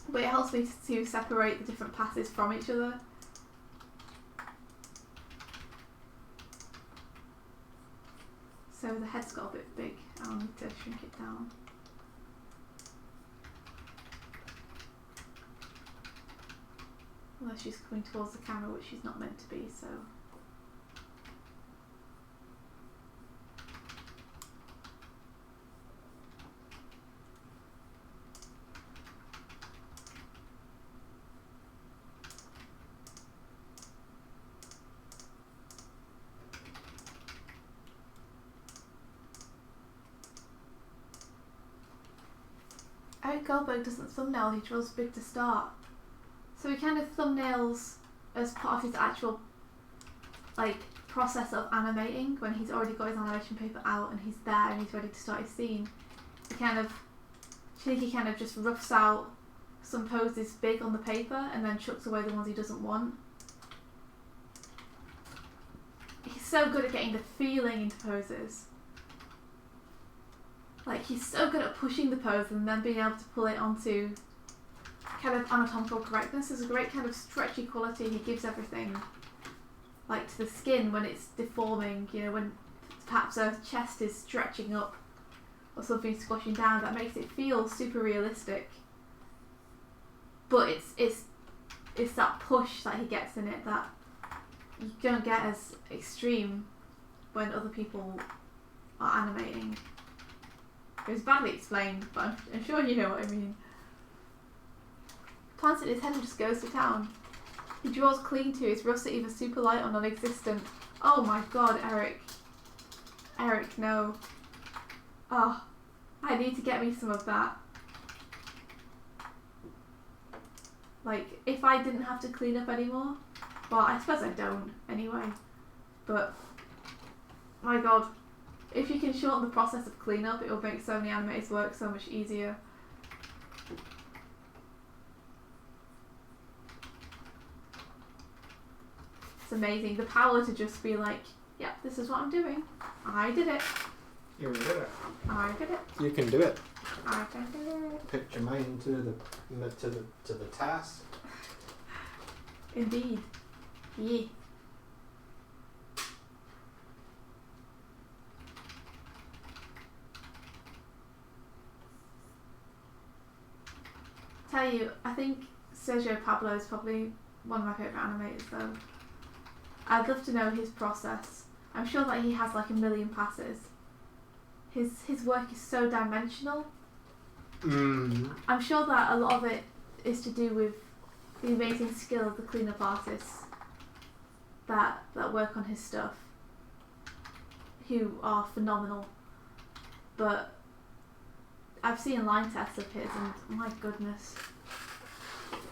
But it helps me to separate the different passes from each other. So the head's got a bit big, I'll need to shrink it down. Unless she's coming towards the camera, which she's not meant to be, so... Eric Goldberg doesn't thumbnail, he draws big to start. So he kind of thumbnails as part of his actual like process of animating when he's already got his animation paper out and he's there and he's ready to start his scene. He kind of just roughs out some poses big on the paper and then chucks away the ones he doesn't want. He's so good at getting the feeling into poses. Like, he's so good at pushing the pose and then being able to pull it onto kind of anatomical correctness. There's a great kind of stretchy quality he gives everything. Like, to the skin when it's deforming, you know, when perhaps a chest is stretching up or something squashing down, that makes it feel super realistic. But it's that push that he gets in it that you don't get as extreme when other people are animating. It was badly explained, but I'm sure you know what I mean. Plants in his head and just goes to town. He draws clean to his rough either super light or non-existent. Oh my god, Eric. Eric, no. Oh, I need to get me some of that. Like, if I didn't have to clean up anymore, well, I suppose I don't anyway, but my god, if you can shorten the process of cleanup, it will make so many animators work so much easier. It's amazing, the power to just be like, yeah, this is what I'm doing. I did it. You did it. I did it. You can do it. I can do it. Put your mind to the task. Indeed. Yeah. Tell you, I think Sergio Pablo is probably one of my favourite animators though. I'd love to know his process. I'm sure that he has like a million passes. His work is so dimensional. I'm sure that a lot of it is to do with the amazing skill of the cleanup artists that work on his stuff, who are phenomenal. But I've seen line tests of his and my goodness.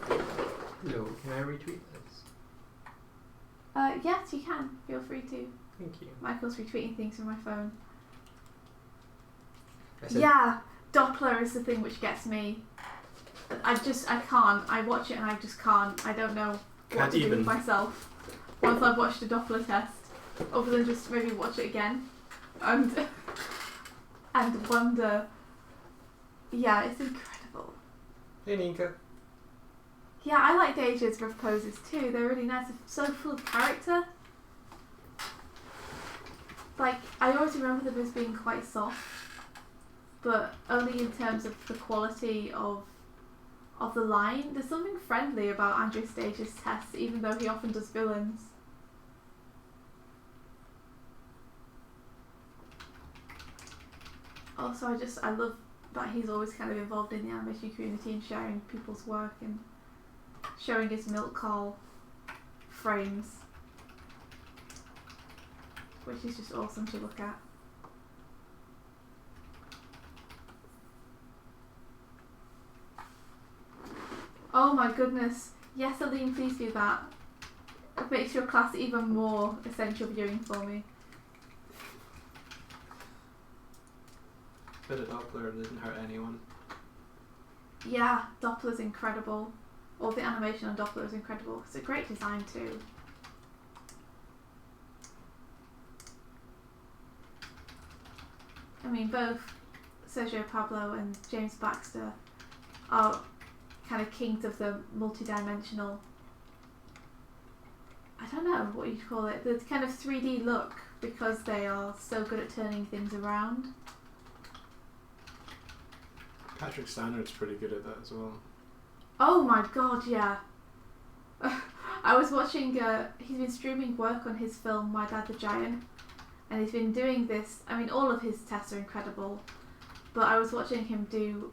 No, can I retweet this? Yes, you can. Feel free to. Thank you. Michael's retweeting things from my phone. I said, Yeah, Doppler is the thing which gets me. I can't. I watch it and I just can't. I don't know what to do with myself once I've watched a Doppler test, other than just maybe watch it again and wonder. Yeah, it's incredible. Hey Nika. Yeah, I like Deja's rough poses too. They're really nice. They're so full of character. Like, I always remember them as being quite soft, but only in terms of the quality of the line. There's something friendly about Andrew Stage's tests, even though he often does villains. Also, I love that he's always kind of involved in the animation community and sharing people's work and showing his milk call frames, which is just awesome to look at. Oh my goodness. Yes, Aline, please do that. It makes your class even more essential viewing for me. Bit of Doppler didn't hurt anyone. Yeah, Doppler's incredible. All the animation on Doppler is incredible. It's a great design too. I mean, both Sergio Pablo and James Baxter are kind of kings of the multi-dimensional, I don't know what you'd call it, the kind of 3D look, because they are so good at turning things around. Patrick Stannard's pretty good at that as well. Oh my god, yeah. I was watching, he's been streaming work on his film My Dad the Giant, and he's been doing this, I mean all of his tests are incredible, but I was watching him do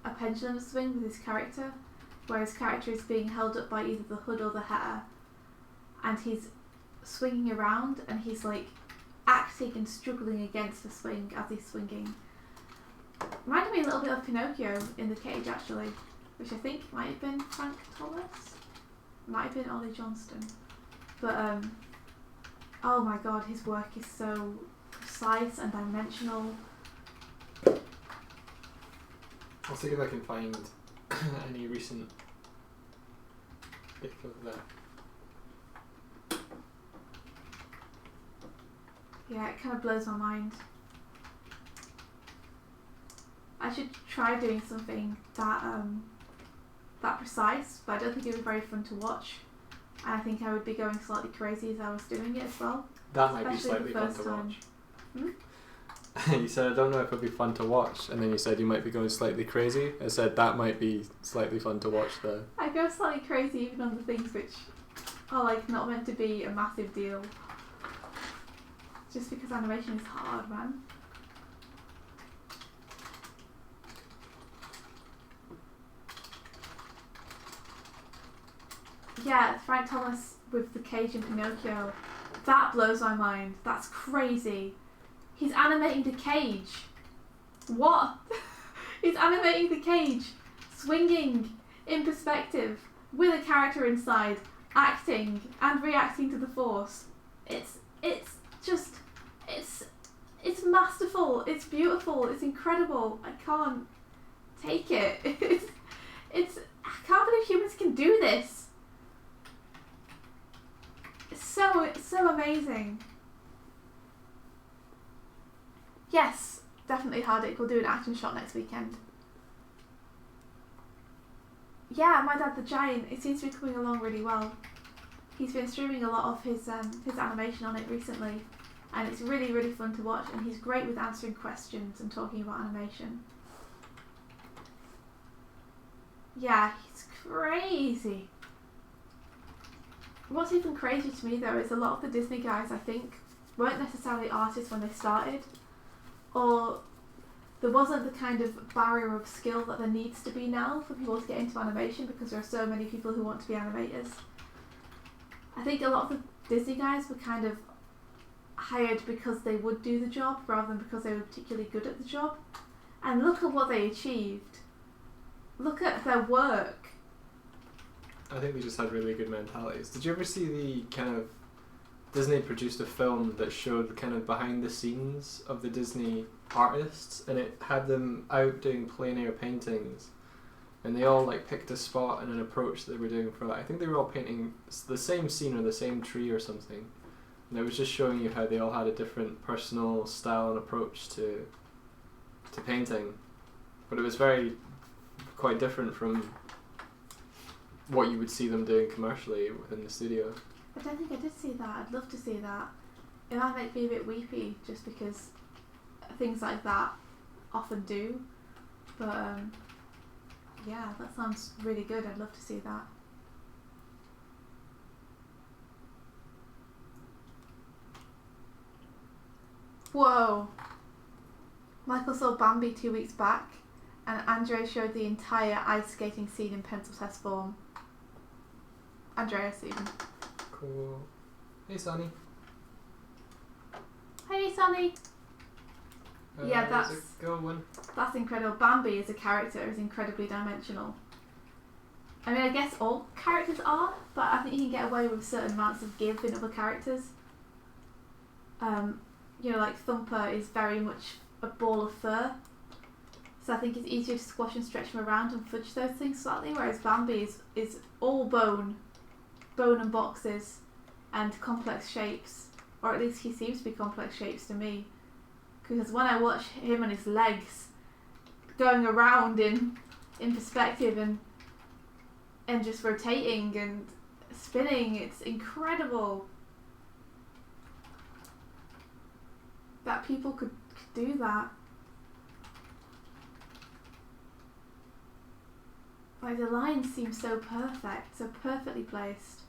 a pendulum swing with his character, where his character is being held up by either the hood or the hair, and he's swinging around and he's like acting and struggling against the swing as he's swinging. Reminded me a little bit of Pinocchio in the cage actually, which I think might have been Frank Thomas, might have been Ollie Johnston, but oh my god, his work is so precise and dimensional. I'll see if I can find any recent pic of that. Yeah, it kind of blows my mind. I should try doing something that precise, but I don't think it would be very fun to watch. And I think I would be going slightly crazy as I was doing it as well. That might be Especially slightly the fun first to time. watch. You said, I don't know if it'd be fun to watch, and then you said you might be going slightly crazy. I said that might be slightly fun to watch there. I go slightly crazy even on the things which are like not meant to be a massive deal. Just because animation is hard, man. Yeah, Frank Thomas with the cage in Pinocchio. That blows my mind. That's crazy. He's animating the cage. What? He's animating the cage, swinging in perspective, with a character inside, acting and reacting to the force. It's masterful. It's beautiful. It's incredible. I can't take it. I can't believe humans can do this. It's so amazing. Yes, definitely Hardick. We'll do an action shot next weekend. Yeah, My Dad the Giant. It seems to be coming along really well. He's been streaming a lot of his animation on it recently, and it's really, really fun to watch, and he's great with answering questions and talking about animation. Yeah, he's crazy. What's even crazier to me though is a lot of the Disney guys, I think, weren't necessarily artists when they started, or there wasn't the kind of barrier of skill that there needs to be now for people to get into animation, because there are so many people who want to be animators. I think a lot of the Disney guys were kind of hired because they would do the job rather than because they were particularly good at the job. And look at what they achieved. Look at their work. I think they just had really good mentalities. Did you ever see the kind of Disney produced a film that showed the kind of behind the scenes of the Disney artists, and it had them out doing plein air paintings, and they all like picked a spot and an approach that they were doing for that. I think they were all painting the same scene or the same tree or something, and it was just showing you how they all had a different personal style and approach to painting, but it was quite different from what you would see them doing commercially within the studio. I don't think I did see that. I'd love to see that. It might make me a bit weepy just because things like that often do. But yeah, that sounds really good. I'd love to see that. Whoa! Michael saw Bambi 2 weeks back, and Andre showed the entire ice skating scene in pencil test form. Andreas even. Cool. Hey, Sonny. Hey, Sonny. Yeah, how's it going? that's incredible. Bambi as a character is incredibly dimensional. I mean, I guess all characters are, but I think you can get away with certain amounts of give in other characters. You know, like Thumper is very much a ball of fur, so I think it's easier to squash and stretch him around and fudge those things slightly, whereas Bambi is all bone and boxes and complex shapes, or at least he seems to be complex shapes to me, because when I watch him and his legs going around in perspective and just rotating and spinning, it's incredible that people could do that. Like, the lines seem so perfect, so perfectly placed.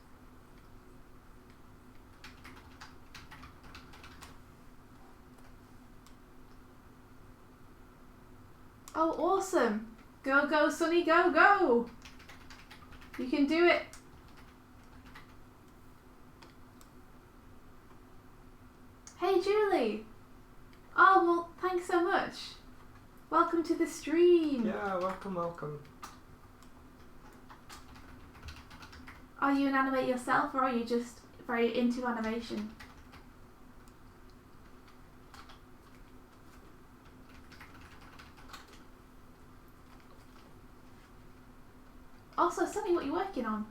Oh, awesome! Go, go, Sonny, go, go! You can do it! Hey, Julie! Oh, well, thanks so much. Welcome to the stream. Yeah, welcome. Are you an animator yourself, or are you just very into animation? Also, Sonny, what are you working on?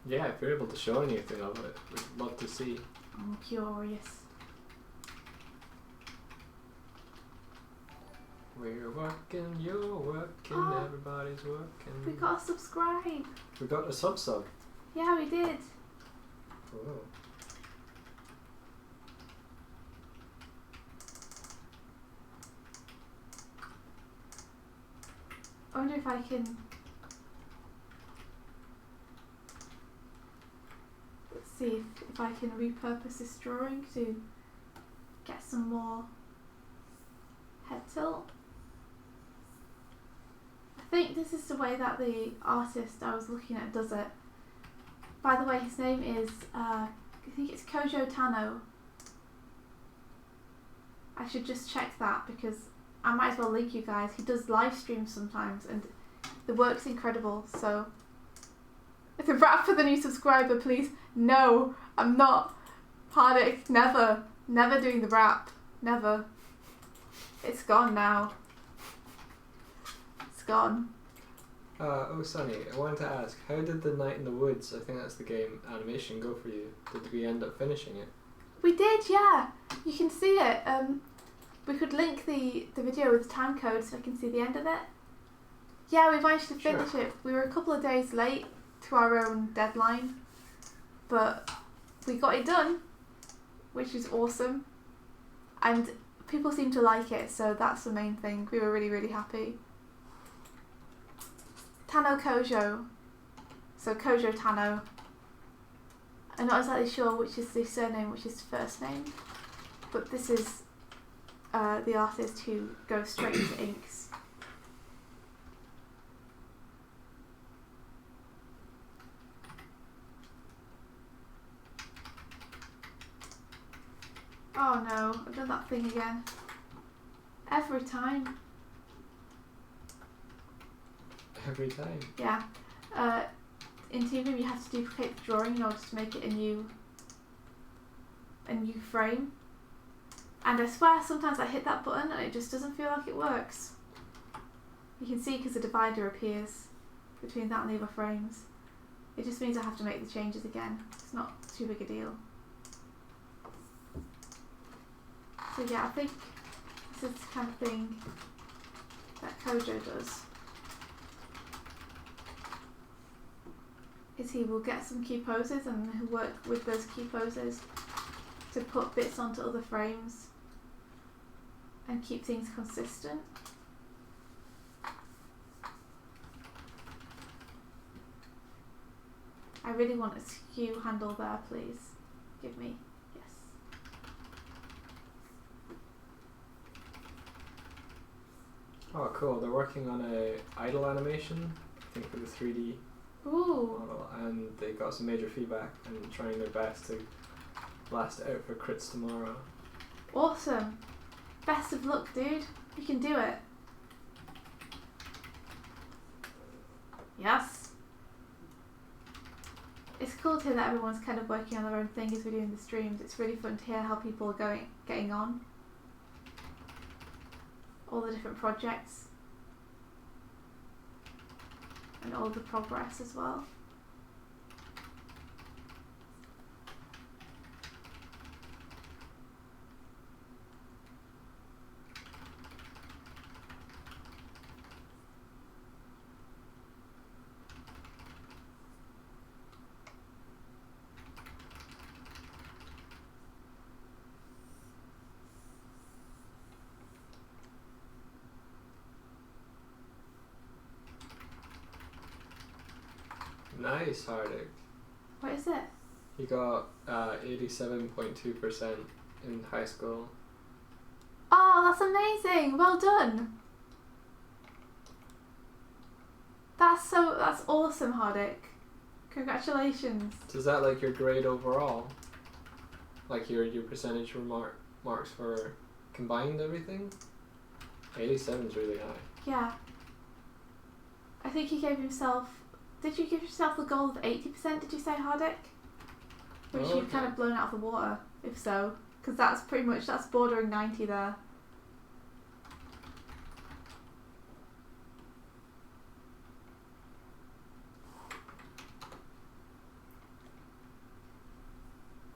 Yeah, if you're able to show anything of it, we'd love to see. I'm curious. We're working, you're working, Oh, everybody's working. we got to subscribe. We got a sub. Yeah, we did. Oh. I wonder if I can. Let's see if I can repurpose this drawing to get some more head tilt. I think this is the way that the artist I was looking at does it. By the way, his name is, I think it's Kojo Tano. I should just check that because I might as well link you guys. He does live streams sometimes and the work's incredible. So, the rap for the new subscriber, please. No, I'm not. Hardic, never. Never doing the rap. Never. It's gone now. It's gone. Sonny, I wanted to ask, how did the Night in the Woods, I think that's the game, animation go for you? Did we end up finishing it? We did, yeah. You can see it. We could link the video with the time code so I can see the end of it. Yeah, we managed to finish it. We were a couple of days late to our own deadline, but we got it done, which is awesome. And people seem to like it, so that's the main thing. We were really, really happy. Tano Kojo. So Kojo Tano. I'm not exactly sure which is the surname, which is the first name, but this is the artist who goes straight into inks. Oh no, I've done that thing again. Every time. Every time? Yeah. In Team you have to duplicate the drawing in order to make it a new frame. And I swear sometimes I hit that button and it just doesn't feel like it works. You can see because the divider appears between that and the other frames. It just means I have to make the changes again. It's not too big a deal. So yeah, I think this is the kind of thing that Kojo does. Is he will get some key poses and he'll work with those key poses to put bits onto other frames and keep things consistent. I really want a skew handle there, please. Give me, yes. Oh, cool. They're working on a idle animation, I think for the 3D Ooh. model, and they got some major feedback and trying their best to blast it out for crits tomorrow. Awesome. Best of luck, dude. You can do it. Yes. It's cool to hear that everyone's kind of working on their own thing as we're doing the streams. It's really fun to hear how people are getting on. All the different projects. And all the progress as well. Nice, Hardic. What is it? He got 87.2% in high school. Oh, that's amazing! Well done. That's awesome, Hardic. Congratulations. So is that like your grade overall? Like your percentage marks for combined everything? 87 is really high. Yeah. I think he gave himself... Did you give yourself the goal of 80%, did you say, Hardic? Which you've kind of blown out of the water, if so. Because that's pretty much, that's bordering 90 there.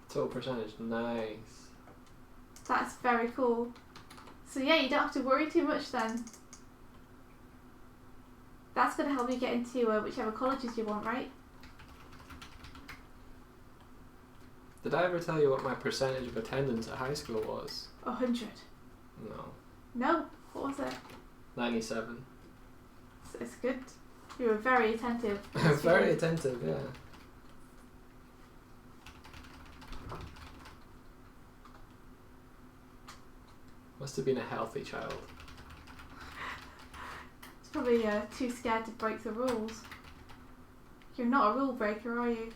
Total percentage, nice. That's very cool. So yeah, you don't have to worry too much then. That's going to help you get into whichever colleges you want, right? Did I ever tell you what my percentage of attendance at high school was? 100. No. No? What was it? 97. It's good. You were very attentive. Very attentive, yeah. Must have been a healthy child. It's probably too scared to break the rules. You're not a rule breaker, are you?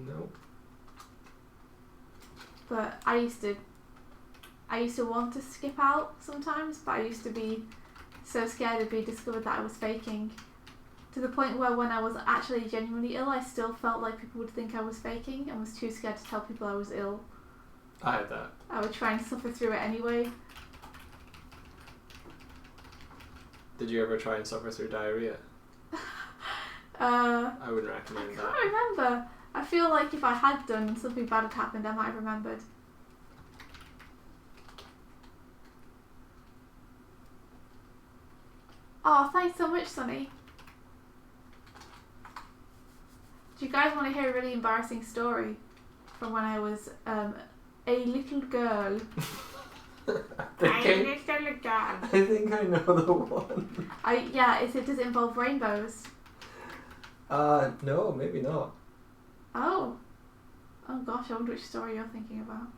No. But I used to want to skip out sometimes, but I used to be so scared of being discovered that I was faking. To the point where when I was actually genuinely ill, I still felt like people would think I was faking and was too scared to tell people I was ill. I had that. I would try and suffer through it anyway. Did you ever try and suffer through diarrhea? I I wouldn't recommend can't that. remember. I feel like if I had done and something bad had happened, I might have remembered. Oh, thanks so much, Sonny. Do you guys want to hear a really embarrassing story from when I was a little girl? I think I know the one. Does it involve rainbows? No, maybe not. Oh gosh, I wonder which story you're thinking about.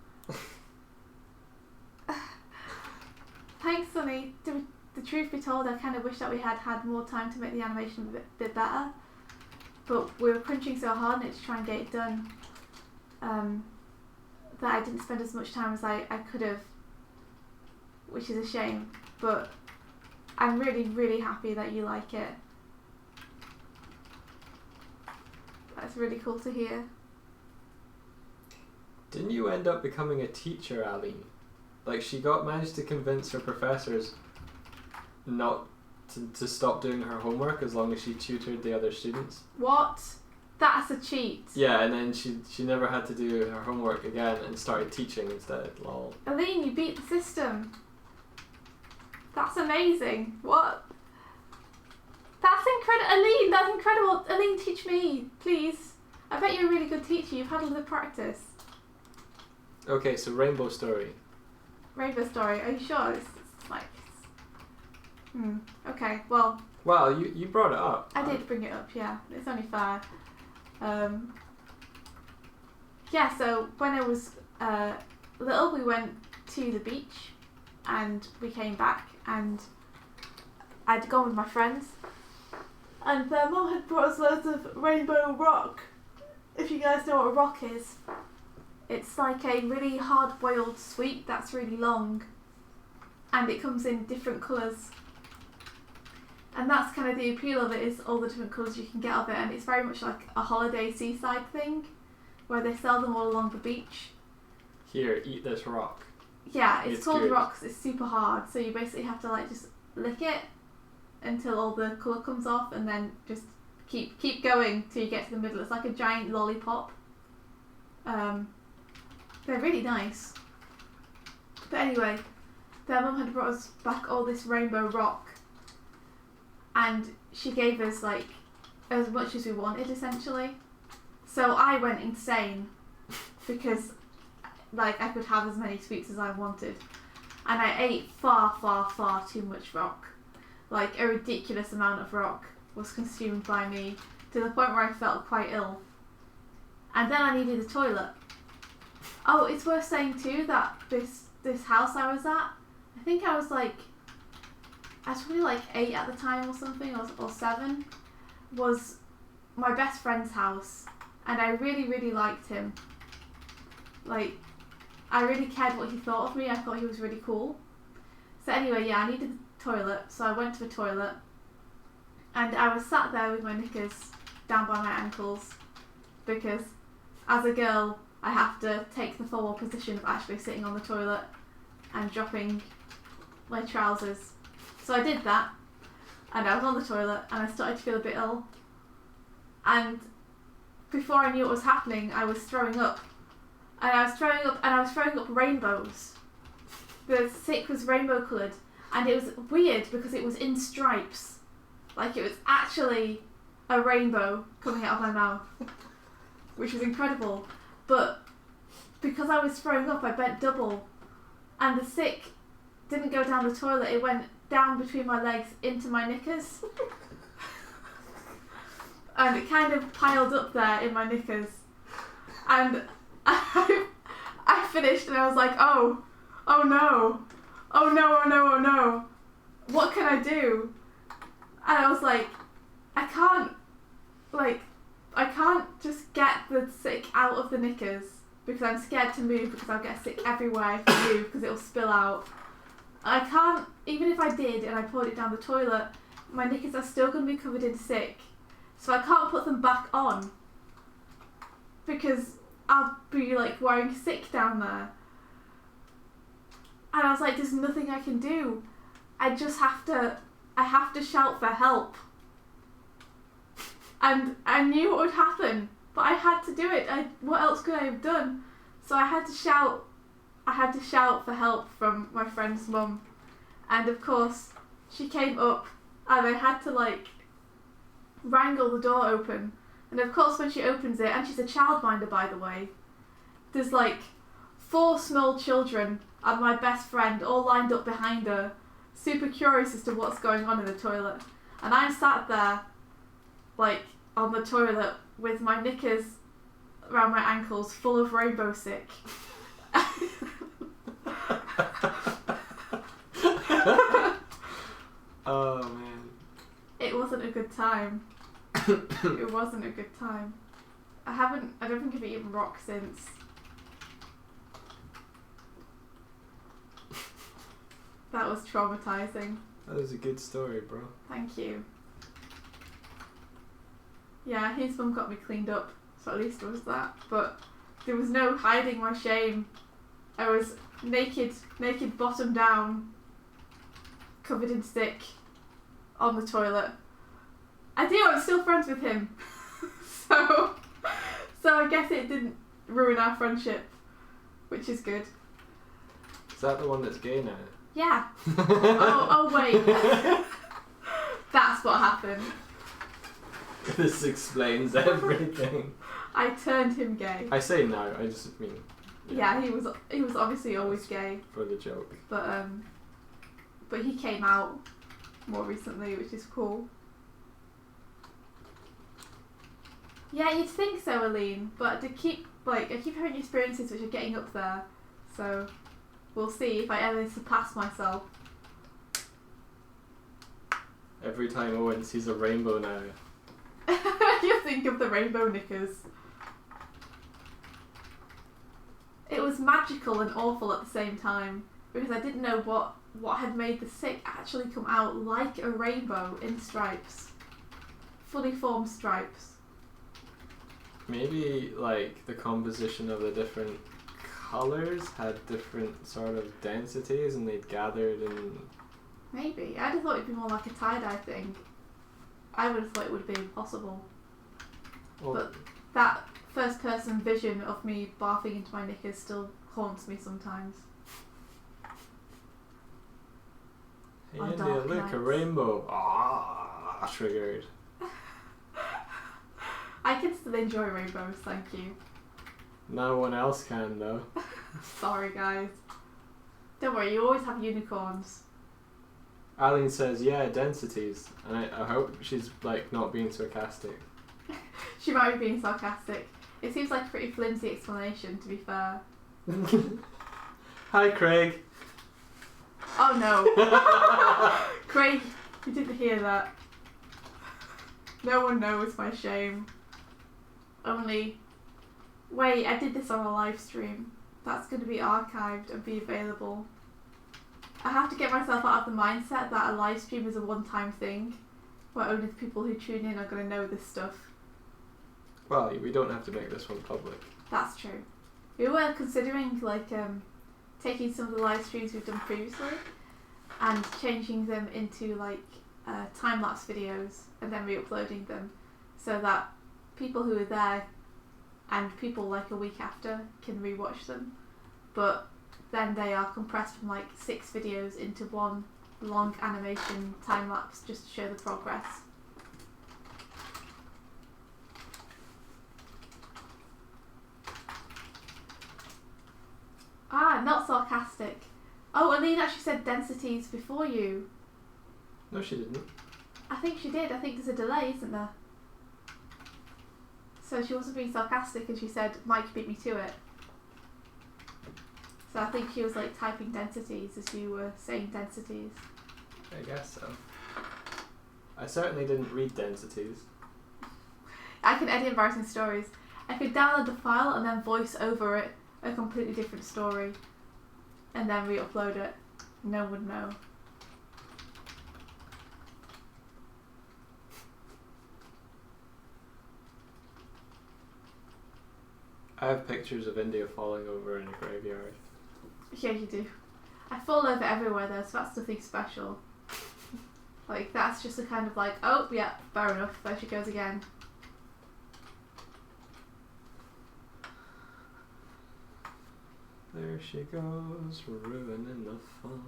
Thanks, Sonny. The truth be told, I kind of wish that we had more time to make the animation a bit better. But we were crunching so hard on it to try and get it done that I didn't spend as much time as I could have, which is a shame. But I'm really, really happy that you like it. That's really cool to hear. Didn't you end up becoming a teacher, Aline? Like, she managed to convince her professors not to stop doing her homework as long as she tutored the other students. What? That's a cheat. Yeah, and then she never had to do her homework again and started teaching instead. Lol. Aline, you beat the system. That's amazing. What? That's incredible. Aline, that's incredible. Aline, teach me, please. I bet you're a really good teacher. You've had a lot of practice. Okay, so Rainbow Story. Rainbow Story. Are you sure? It's like... Okay, well... Well, you brought it up. I did bring it up, yeah. It's only fair. Yeah, so when I was little, we went to the beach and we came back and I'd gone with my friends and their mum had brought us loads of rainbow rock. If you guys know what a rock is, it's like a really hard-boiled sweet that's really long and it comes in different colours. And that's kind of the appeal of it, is all the different colours you can get of it, and it's very much like a holiday seaside thing where they sell them all along the beach. Here, eat this rock. Yeah, it's called good. rock 'cause it's super hard, so you basically have to like just lick it until all the colour comes off and then just keep going till you get to the middle. It's like a giant lollipop. They're really nice. But anyway, their mum had brought us back all this rainbow rock and she gave us like as much as we wanted essentially. So I went insane because like I could have as many sweets as I wanted and I ate far, far, far too much rock. Like a ridiculous amount of rock was consumed by me to the point where I felt quite ill. And then I needed a toilet. Oh, it's worth saying too that this house I was at, I think I was probably like 8 at the time or something, or 7, was my best friend's house. And I really, really liked him. Like, I really cared what he thought of me. I thought he was really cool. So anyway, yeah, I needed a toilet, so I went to the toilet. And I was sat there with my knickers down by my ankles because as a girl, I have to take the forward position of actually sitting on the toilet and dropping my trousers. So I did that, and I was on the toilet, and I started to feel a bit ill. And before I knew what was happening, I was throwing up. And I was throwing up rainbows. the sick was rainbow coloured, and it was weird because it was in stripes. Like it was actually a rainbow coming out of my mouth, which was incredible. But because I was throwing up, I bent double, and the sick didn't go down the toilet, it went down between my legs into my knickers. And it kind of piled up there in my knickers. And I finished and I was like, oh no. Oh no, oh no, oh no. What can I do? And I was like, I can't just get the sick out of the knickers because I'm scared to move because I'll get sick everywhere if I move because it'll spill out. I can't, even if I did and I poured it down the toilet, my knickers are still going to be covered in sick. So I can't put them back on because I'll be like wearing sick down there. And I was like, there's nothing I can do. I have to shout for help. And I knew what would happen, but I had to do it. What else could I have done? So I had to shout for help from my friend's mum. And of course, she came up and I had to like wrangle the door open. And of course when she opens it, and she's a childminder by the way, there's like 4 small children and my best friend all lined up behind her, super curious as to what's going on in the toilet. And I'm sat there like on the toilet with my knickers around my ankles full of rainbow sick. Oh man. It wasn't a good time. It wasn't a good time. I don't think I've eaten rock since. That was traumatizing. That was a good story, bro. Thank you. Yeah, his mum got me cleaned up, so at least there was that. But there was no hiding my shame. I was naked bottom down, covered in sick, on the toilet. I'm still friends with him. so I guess it didn't ruin our friendship, which is good. Is that the one that's gay now? Yeah. oh wait. That's what happened. This explains everything. I turned him gay. I say now, I just mean... Yeah, he was obviously always gay. For the joke. But he came out more recently, which is cool. Yeah, you'd think so, Aline, but I keep having experiences which are getting up there, so we'll see if I ever surpass myself. Every time Owen sees a rainbow now. You think of the rainbow knickers. It was magical and awful at the same time because I didn't know what had made the sick actually come out like a rainbow in stripes. Fully formed stripes. Maybe like the composition of the different colours had different sort of densities and they'd gathered in... Maybe. I'd have thought it'd be more like a tie-dye thing. I would have thought it would be impossible. Well, but that first person vision of me barfing into my knickers still haunts me sometimes. hey on India, dark look, nights. a rainbow. Ah, triggered. I can still enjoy rainbows, thank you. No one else can though. Sorry guys. Don't worry, you always have unicorns. Aline says, yeah, densities. And I hope she's like not being sarcastic. She might be being sarcastic. It seems like a pretty flimsy explanation, to be fair. Hi Craig. Oh no. Craig, you didn't hear that. No one knows my shame. Only... Wait, I did this on a live stream. That's going to be archived and be available. I have to get myself out of the mindset that a live stream is a one-time thing, where only the people who tune in are going to know this stuff. Well, we don't have to make this one public. That's true. We were considering taking some of the live streams we've done previously and changing them into time-lapse videos and then re-uploading them so that people who are there and people like a week after can re-watch them. But then they are compressed from like 6 videos into one long animation time lapse just to show the progress. Ah, not sarcastic. Oh, Aline actually said densities before you. No, she didn't. I think she did. I think there's a delay, isn't there? So she wasn't being sarcastic and she said, Mike beat me to it. So I think she was like typing densities as you were saying densities. I guess so. I certainly didn't read densities. I can edit embarrassing stories. I could download the file and then voice over it a completely different story and then re-upload it. No one would know. I have pictures of India falling over in a graveyard. Yeah, you do. I fall over everywhere though, so that's nothing special. Like, that's just a kind of like, oh, yeah, fair enough, there she goes again. There she goes, ruining the fun.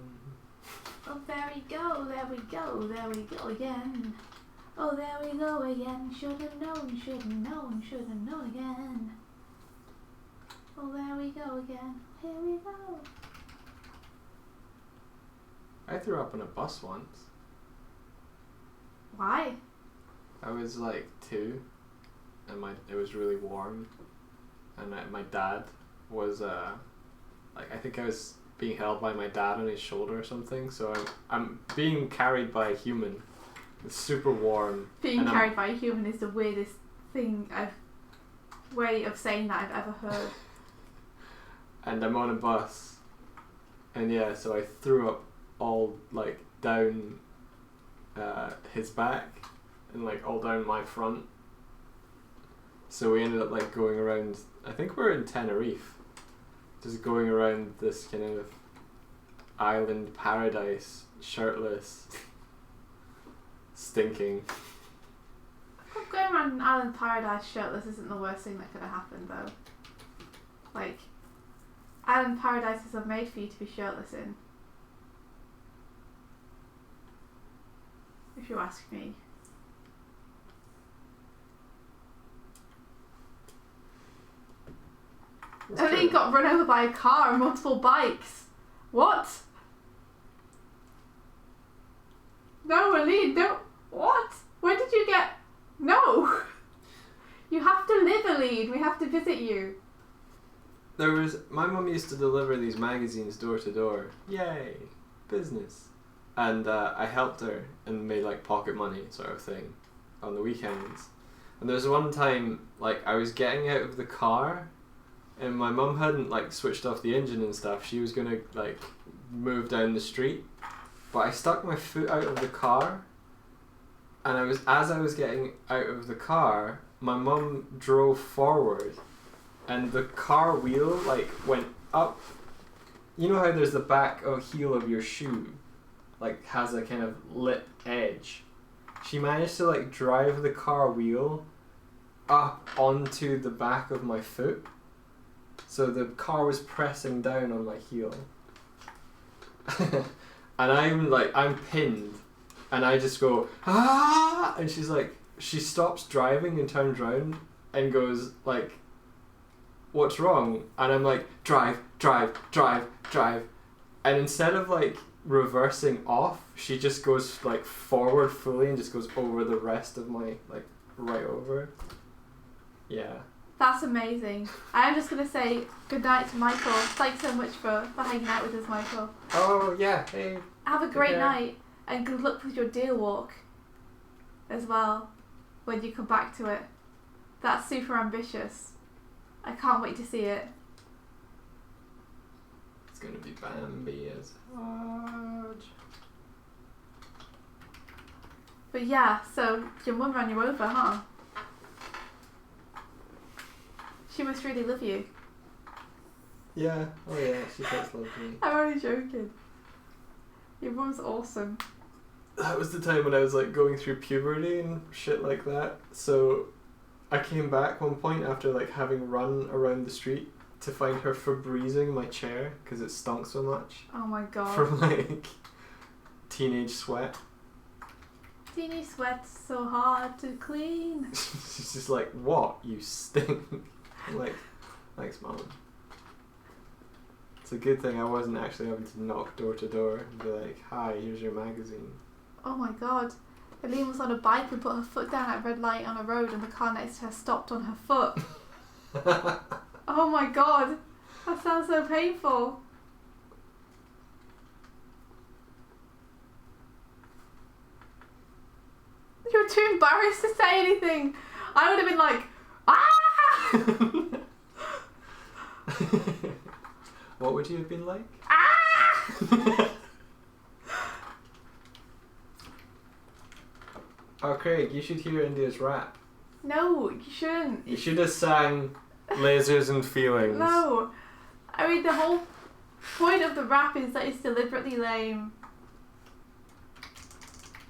Oh, there we go, there we go, there we go again. Oh, there we go again. Should've known, should've known, should've known again. Oh, there we go again. Here we go. I threw up on a bus once. Why? I was like 2, and it was really warm, and my dad was like, I think I was being held by my dad on his shoulder or something. So I'm being carried by a human. It's super warm. Being carried by a human is the weirdest way of saying that I've ever heard. And I'm on a bus, and yeah, so I threw up all like down his back and like all down my front. So we ended up like going around, I think we're in Tenerife, just going around this kind of island paradise, shirtless, stinking. Going around an island paradise shirtless isn't the worst thing that could have happened though. Like, island paradises are made for you to be shirtless in. If you ask me. And then got run over by a car and multiple bikes. What? No, Aline, don't. What? Where did you get? No. You have to live, Aline. We have to visit you. My mum used to deliver these magazines door to door. Yay, business. And I helped her and made like pocket money sort of thing on the weekends. And there was one time like I was getting out of the car, and my mum hadn't like switched off the engine and stuff. She was gonna like move down the street, but I stuck my foot out of the car, and as I was getting out of the car, my mum drove forward, and the car wheel like went up. You know how there's the back heel of your shoe like has a kind of lit edge? She managed to like drive the car wheel up onto the back of my foot, so the car was pressing down on my heel. And I'm pinned, and I just go, ah, and she stops driving and turns around and goes like, what's wrong? And I'm like, drive, drive, drive, drive. And instead of like reversing off, she just goes like forward fully and just goes over the rest of my, like, right over. Yeah. That's amazing. I'm just going to say good night to Michael. Thanks so much for hanging out with us, Michael. Oh, yeah. Hey. Have a great night, and good luck with your deer walk as well when you come back to it. That's super ambitious. I can't wait to see it. It's going to be Bambi as large. But yeah, so your mum ran you over, huh? She must really love you. Yeah. Oh yeah, she does love me. I'm only joking. Your mum's awesome. That was the time when I was like going through puberty and shit like that. So I came back one point after like having run around the street to find her Febrezing my chair because it stunk so much Oh my god. from like teenage sweat. Teenage sweat's so hard to clean. She's just like, what? You stink. I'm like, thanks, Mom. It's a good thing I wasn't actually having to knock door to door and be like, hi, here's your magazine. Oh my god. Eileen was on a bike and put her foot down at a red light on a road and the car next to her stopped on her foot. Oh my god. That sounds so painful. You were too embarrassed to say anything. I would have been like, ah! What would you have been like? Ah! Oh, Craig, you should hear India's rap. No, you shouldn't. You should have sang Lasers and Feelings. No. I mean, the whole point of the rap is that it's deliberately lame.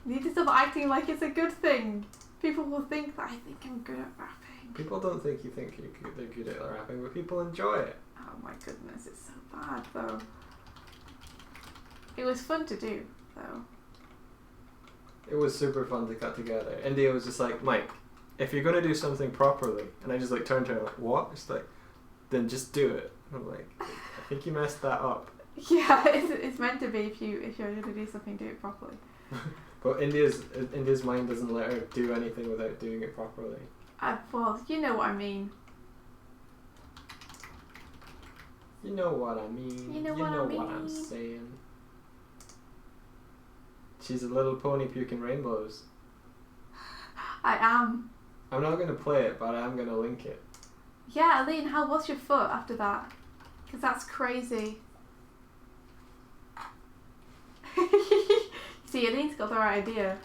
You need to stop acting like it's a good thing. People will think that I think I'm good at rapping. People don't think you think they're good at rapping, but people enjoy it. Oh my goodness, it's so bad though. It was fun to do though. It was super fun to cut together. India was just like, Mike, if you're gonna do something properly, and I just like turned to her like, what? She's like, then just do it. And I'm like, I think you messed that up. Yeah, it's meant to be if you're going to do something, do it properly. But India's mind doesn't let her do anything without doing it properly. Well, you know what I mean. You know what I mean. You know what I mean. I'm saying. She's a little pony puking rainbows. I am. I'm not gonna play it, but I am gonna link it. Yeah, Aline, how was your foot after that? Because that's crazy. See, Aline's got the right idea.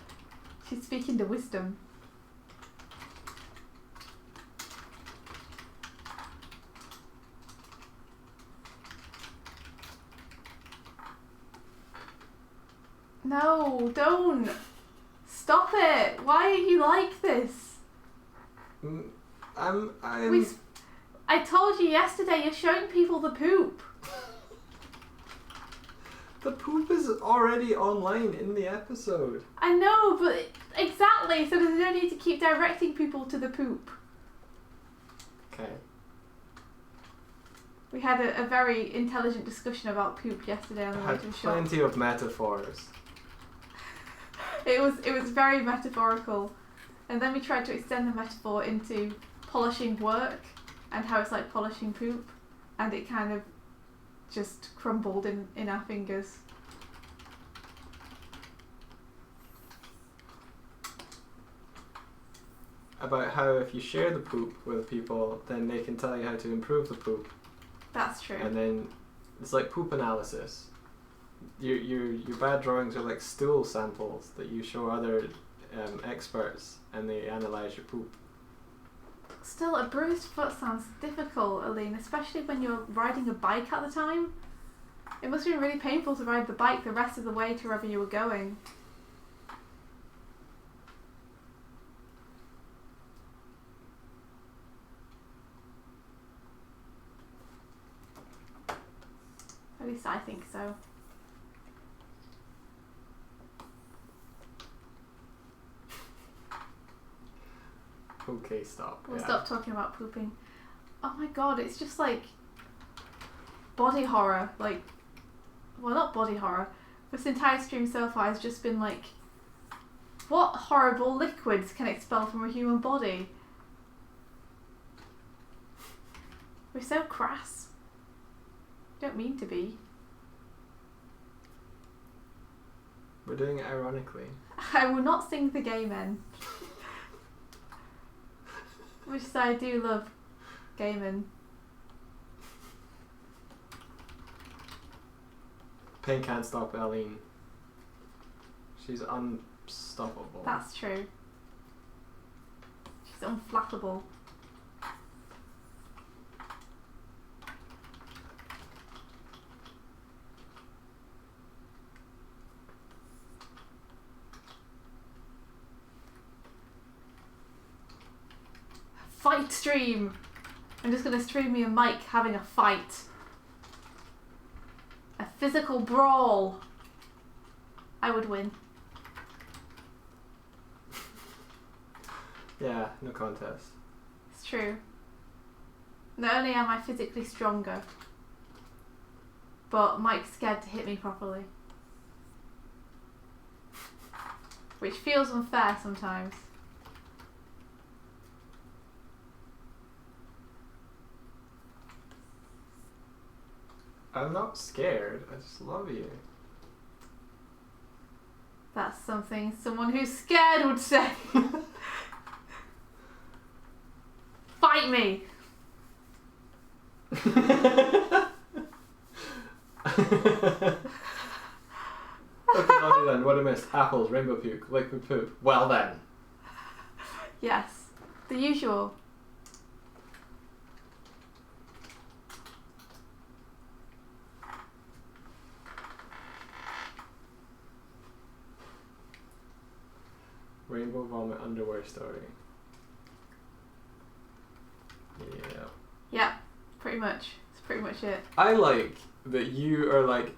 She's speaking to wisdom. No, don't. Stop it. Why are you like this? I'm. I told you yesterday you're showing people the poop. The poop is already online in the episode. I know, but exactly, so there's no need to keep directing people to the poop. Okay. We had a very intelligent discussion about poop yesterday on the way Had to the shop. plenty of metaphors. It was very metaphorical, and then we tried to extend the metaphor into polishing work and how it's like polishing poop, and it kind of just crumbled in our fingers. About how if you share the poop with people, then they can tell you how to improve the poop. That's true. And then it's like poop analysis. Your bad drawings are like stool samples that you show other experts, and they analyze your poop. Still, a bruised foot sounds difficult, Aline, especially when you're riding a bike at the time. It must have been really painful to ride the bike the rest of the way to wherever you were going. At least I think so. Okay, stop. We'll Yeah. stop talking about pooping. Oh my god, it's just like body horror. Like, well, not body horror. This entire stream so far has just been like, what horrible liquids can expel from a human body? We're so crass. Don't mean to be. We're doing it ironically. I will not sing the gay men. Which is, I do love gay men. Pain can't stop Eileen. She's unstoppable. That's true. She's unflappable. Fight stream! I'm just going to stream me and Mike having a fight. A physical brawl. I would win. Yeah, no contest. It's true. Not only am I physically stronger, but Mike's scared to hit me properly. Which feels unfair sometimes. I'm not scared, I just love you. That's something someone who's scared would say. Fight me! Okay, lovely then. What I missed? Apples, rainbow puke, liquid poop. Well then. Yes, the usual. Rainbow vomit underwear story. Yeah. Yep, pretty much. It's pretty much it. I like that you are like,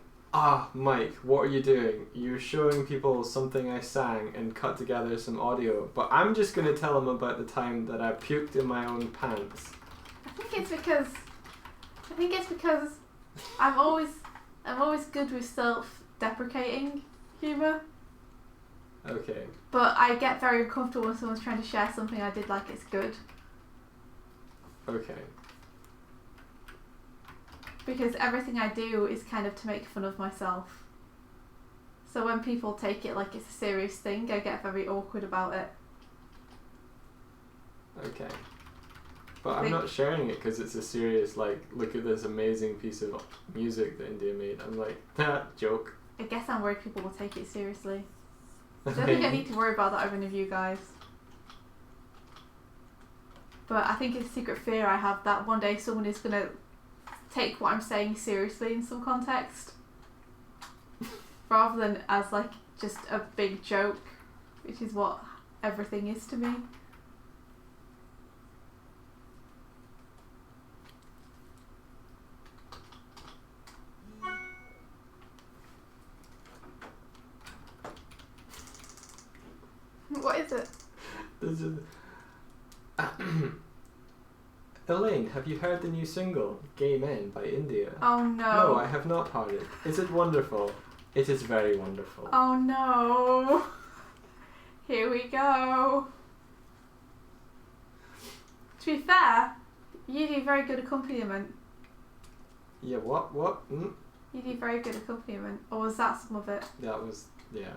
Mike, what are you doing? You're showing people something I sang and cut together some audio, but I'm just going to tell them about the time that I puked in my own pants. I think it's because I'm always good with self-deprecating humour. Okay. But I get very uncomfortable when someone's trying to share something I did like it's good. Okay. Because everything I do is kind of to make fun of myself. So when people take it like it's a serious thing, I get very awkward about it. Okay. But I'm not sharing it because it's a serious, like, look at this amazing piece of music that India made. I'm like, joke. I guess I'm worried people will take it seriously. I don't think I need to worry about that over any of you guys. But I think it's a secret fear I have that one day someone is going to take what I'm saying seriously in some context. Rather than as like just a big joke, which is what everything is to me. What is it? This is... Elaine, have you heard the new single, Gay Men, by India? Oh no. No, I have not heard it. Is it wonderful? It is very wonderful. Oh no. Here we go. To be fair, you do very good accompaniment. Yeah, what? You do very good accompaniment. Or was that some of it? That was, yeah.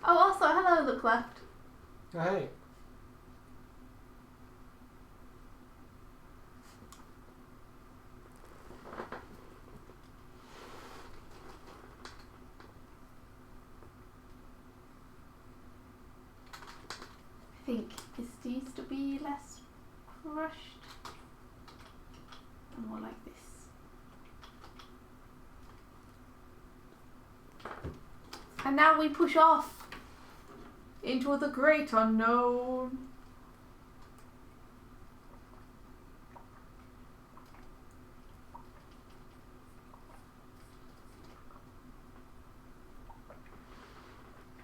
Oh, also, hello, look left. Oh, hey. I think this needs to be less crushed. And more like this. And now we push off into the great unknown.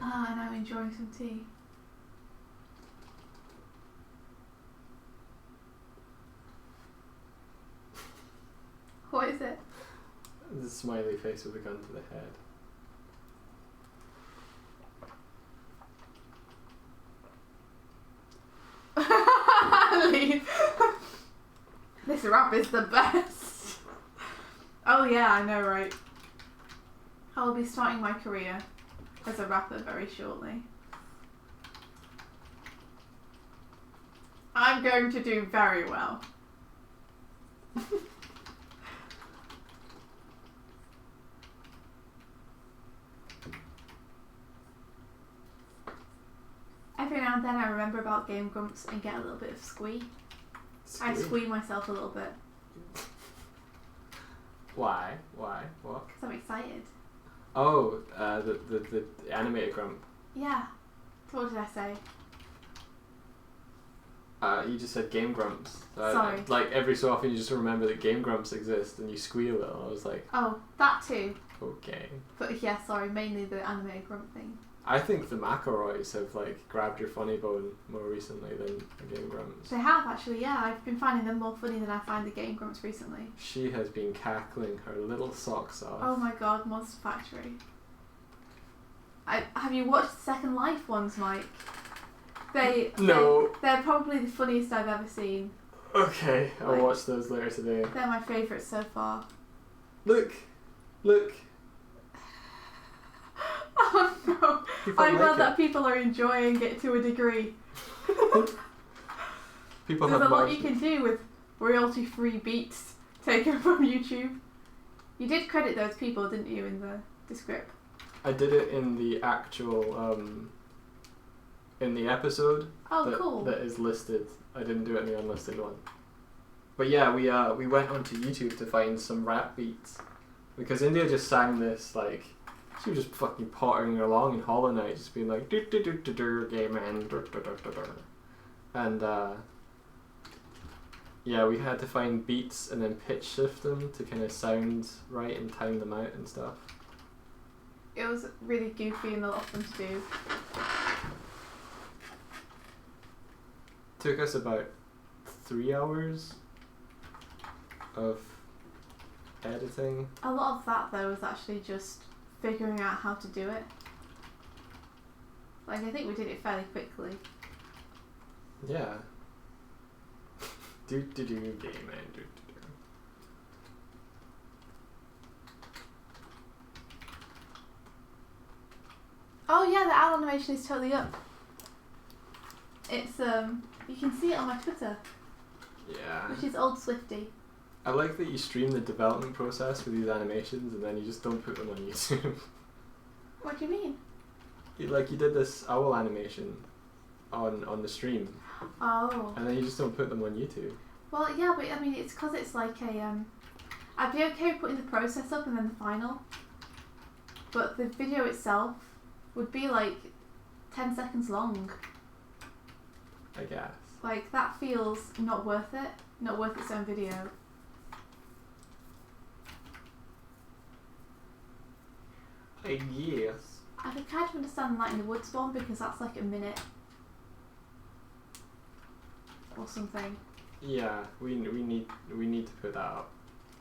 And I'm enjoying some tea. What is it? The smiley face with a gun to the head. This rap is the best. Oh yeah, I know, right? I will be starting my career as a rapper very shortly. I'm going to do very well. Every now now and then I remember about Game Grumps and get a little bit of squee. I squee myself a little bit. Why? What? Because I'm excited. Oh, the animated grump. Yeah. What did I say? You just said Game Grumps. Sorry. Like every so often you just remember that Game Grumps exist and you squeal it. I was like, Oh, that too. okay. But yeah, sorry, mainly the animated grump thing. I think the McElroys have like grabbed your funny bone more recently than the Game Grumps. They have actually, yeah. I've been finding them more funny than I find the Game Grumps recently. She has been cackling her little socks off. Oh my god, Monster Factory. Have you watched the Second Life ones, Mike? No. They're probably the funniest I've ever seen. Okay, I'll watch those later today. They're my favourites so far. Look. Oh no. People I'm like glad it. that people are enjoying it to a degree. People There's have a lot watched- you can do with royalty-free beats taken from YouTube. You did credit those people, didn't you, in the script? I did it in the actual in the episode. Oh, cool. That is listed. I didn't do it in the unlisted one. But yeah, we went onto YouTube to find some rap beats because India just sang this like she was just fucking pottering along in Hollow Knight, just being like do do do do do gay man and yeah, we had to find beats and then pitch shift them to kind of sound right and time them out and stuff. It was really goofy and a lot of fun to do. Took us about 3 hours of editing. A lot of that though was actually just figuring out how to do it. Like I think we did it fairly quickly. Yeah. do do do gay man do do do. Oh yeah, the owl animation is totally up. It's you can see it on my Twitter, Yeah. which is Old Swifty. I like that you stream the development process with these animations and then you just don't put them on YouTube. What do you mean? You did this owl animation on the stream Oh. and then you just don't put them on YouTube. Well, yeah, but I mean, it's because it's like a I'd be okay with putting the process up and then the final, but the video itself would be like 10 seconds long. I guess. Like that feels not worth it. Not worth its own video. I guess. I can kind of understand Light in the Woods one because that's like a minute or something. Yeah, we need to put that up.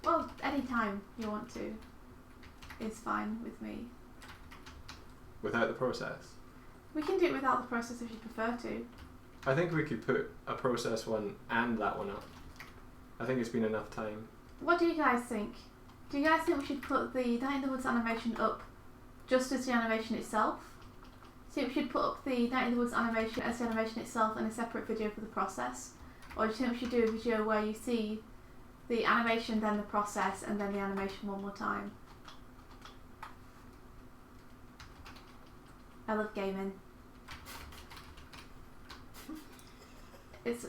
Well, anytime you want to is fine with me. Without the process. We can do it without the process if you prefer to. I think we could put a process one and that one up. I think it's been enough time. What do you guys think? Do you guys think we should put the Night in the Woods animation up just as the animation itself? So we should put up the Night in the Woods animation as the animation itself and a separate video for the process? Or do you think we should do a video where you see the animation, then the process, and then the animation one more time? I love gaming. It's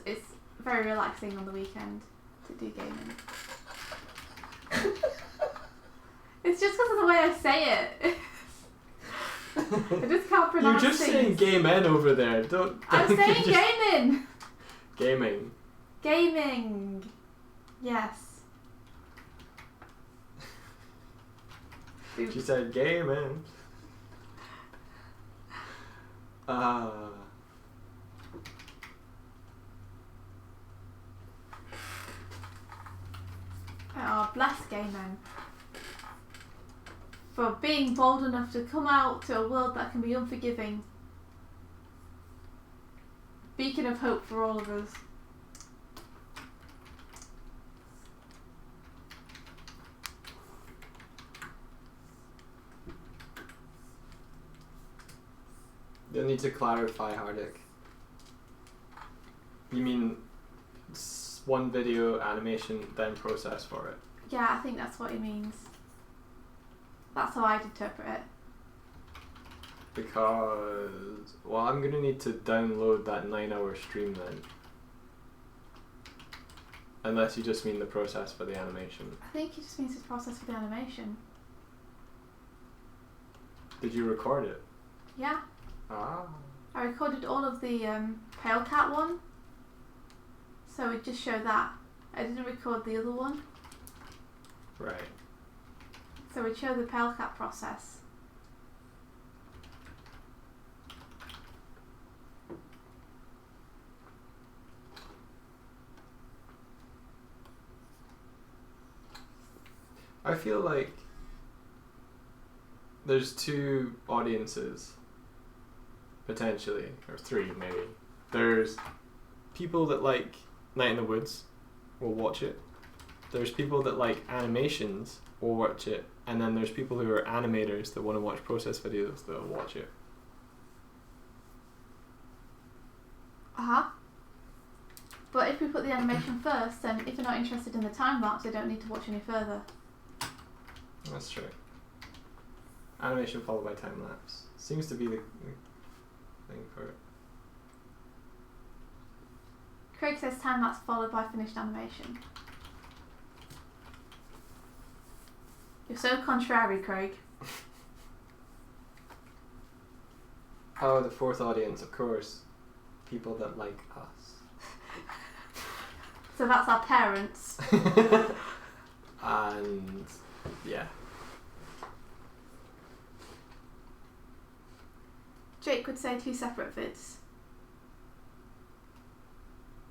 very relaxing on the weekend to do gaming. It's just because of the way I say it. I just can't pronounce You're just things. saying gay men over there. Don't I'm saying just- gaming! Gaming. Gaming! Yes. She said gay man. Oh, bless gay men. For being bold enough to come out to a world that can be unforgiving. Beacon of hope for all of us. You'll need to clarify, Hardik. You mean one video animation, then process for it? Yeah, I think that's what he means. That's how I'd interpret it. Because, well, I'm gonna need to download that 9-hour stream then. Unless you just mean the process for the animation. I think it just means the process for the animation. Did you record it? Yeah. Ah. I recorded all of the Pale Cat one. So it just showed that. I didn't record the other one. Right. So it showed the Pale Cat process. I feel like there's two audiences, potentially, or three maybe. There's people that like Night in the Woods, will watch it. There's people that like animations, will watch it. And then there's people who are animators that want to watch process videos that will watch it. Uh-huh. But if we put the animation first, then if you're not interested in the time lapse, they don't need to watch any further. That's true. Animation followed by time lapse seems to be the thing for it. Craig says time lapse followed by finished animation. You're so contrary, Craig. Oh, the fourth audience, of course. People that like us. So that's our parents. And yeah. Jake would say 2 separate vids.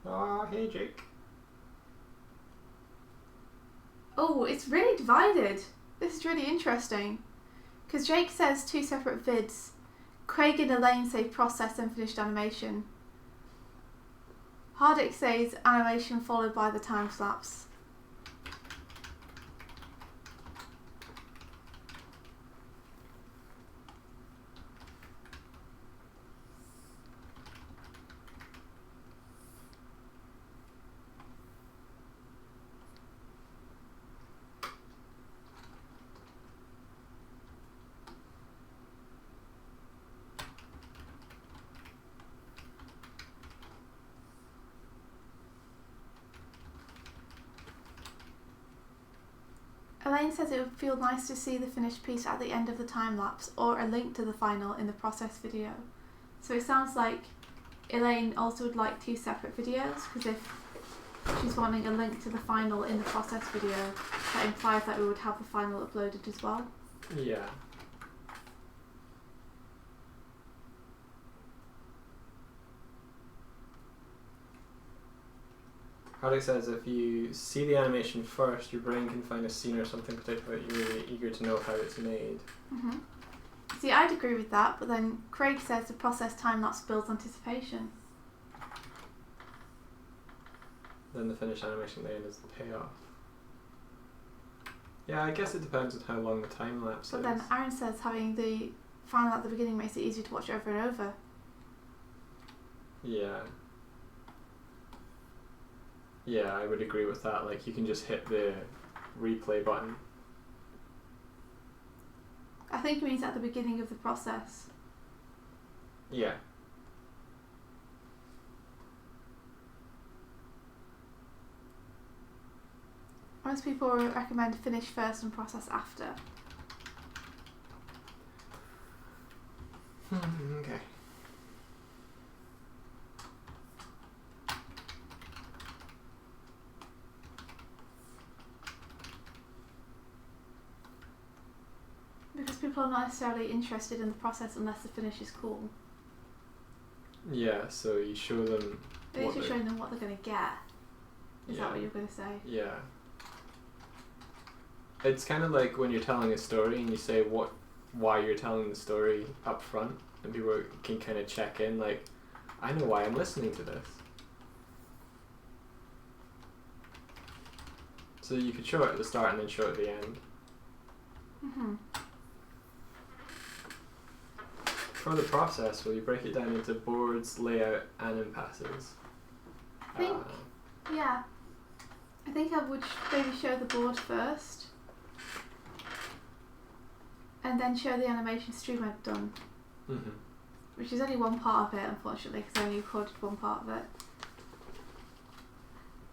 Oh, hey Jake. Oh, it's really divided. This is really interesting. Because Jake says 2 separate vids. Craig and Elaine say process and finished animation. Hardick says animation followed by the time lapse. Elaine says it would feel nice to see the finished piece at the end of the time lapse or a link to the final in the process video. So it sounds like Elaine also would like 2 separate videos, because if she's wanting a link to the final in the process video, that implies that we would have the final uploaded as well. Yeah. Hardick says if you see the animation first, your brain can find a scene or something particular that you're really eager to know how it's made. Mm-hmm. See, I'd agree with that, but then Craig says the process time-lapse builds anticipation. Then the finished animation at the end is the payoff. Yeah, I guess it depends on how long the time lapse But is. then Aaron says having the final at the beginning makes it easier to watch over and over. Yeah. Yeah, I would agree with that. Like, you can just hit the replay button. I think it means at the beginning of the process. Yeah. Most people recommend finish first and process after. Okay. Because people are not necessarily interested in the process unless the finish is cool. Yeah, so you show them At least what you're they- showing them what they're going to get. Is Yeah. that what you're going to say? Yeah. It's kind of like when you're telling a story and you say why you're telling the story up front, and people can kind of check in, like, I know why I'm listening to this. So you could show it at the start and then show it at the end. Mm-hmm. For the process, will you break it down into boards, layout, and impasses? I think, yeah. I think I would maybe show the board first. And then show the animation stream I've done. Mm-hmm. which is only one part of it, unfortunately, because I only recorded one part of it.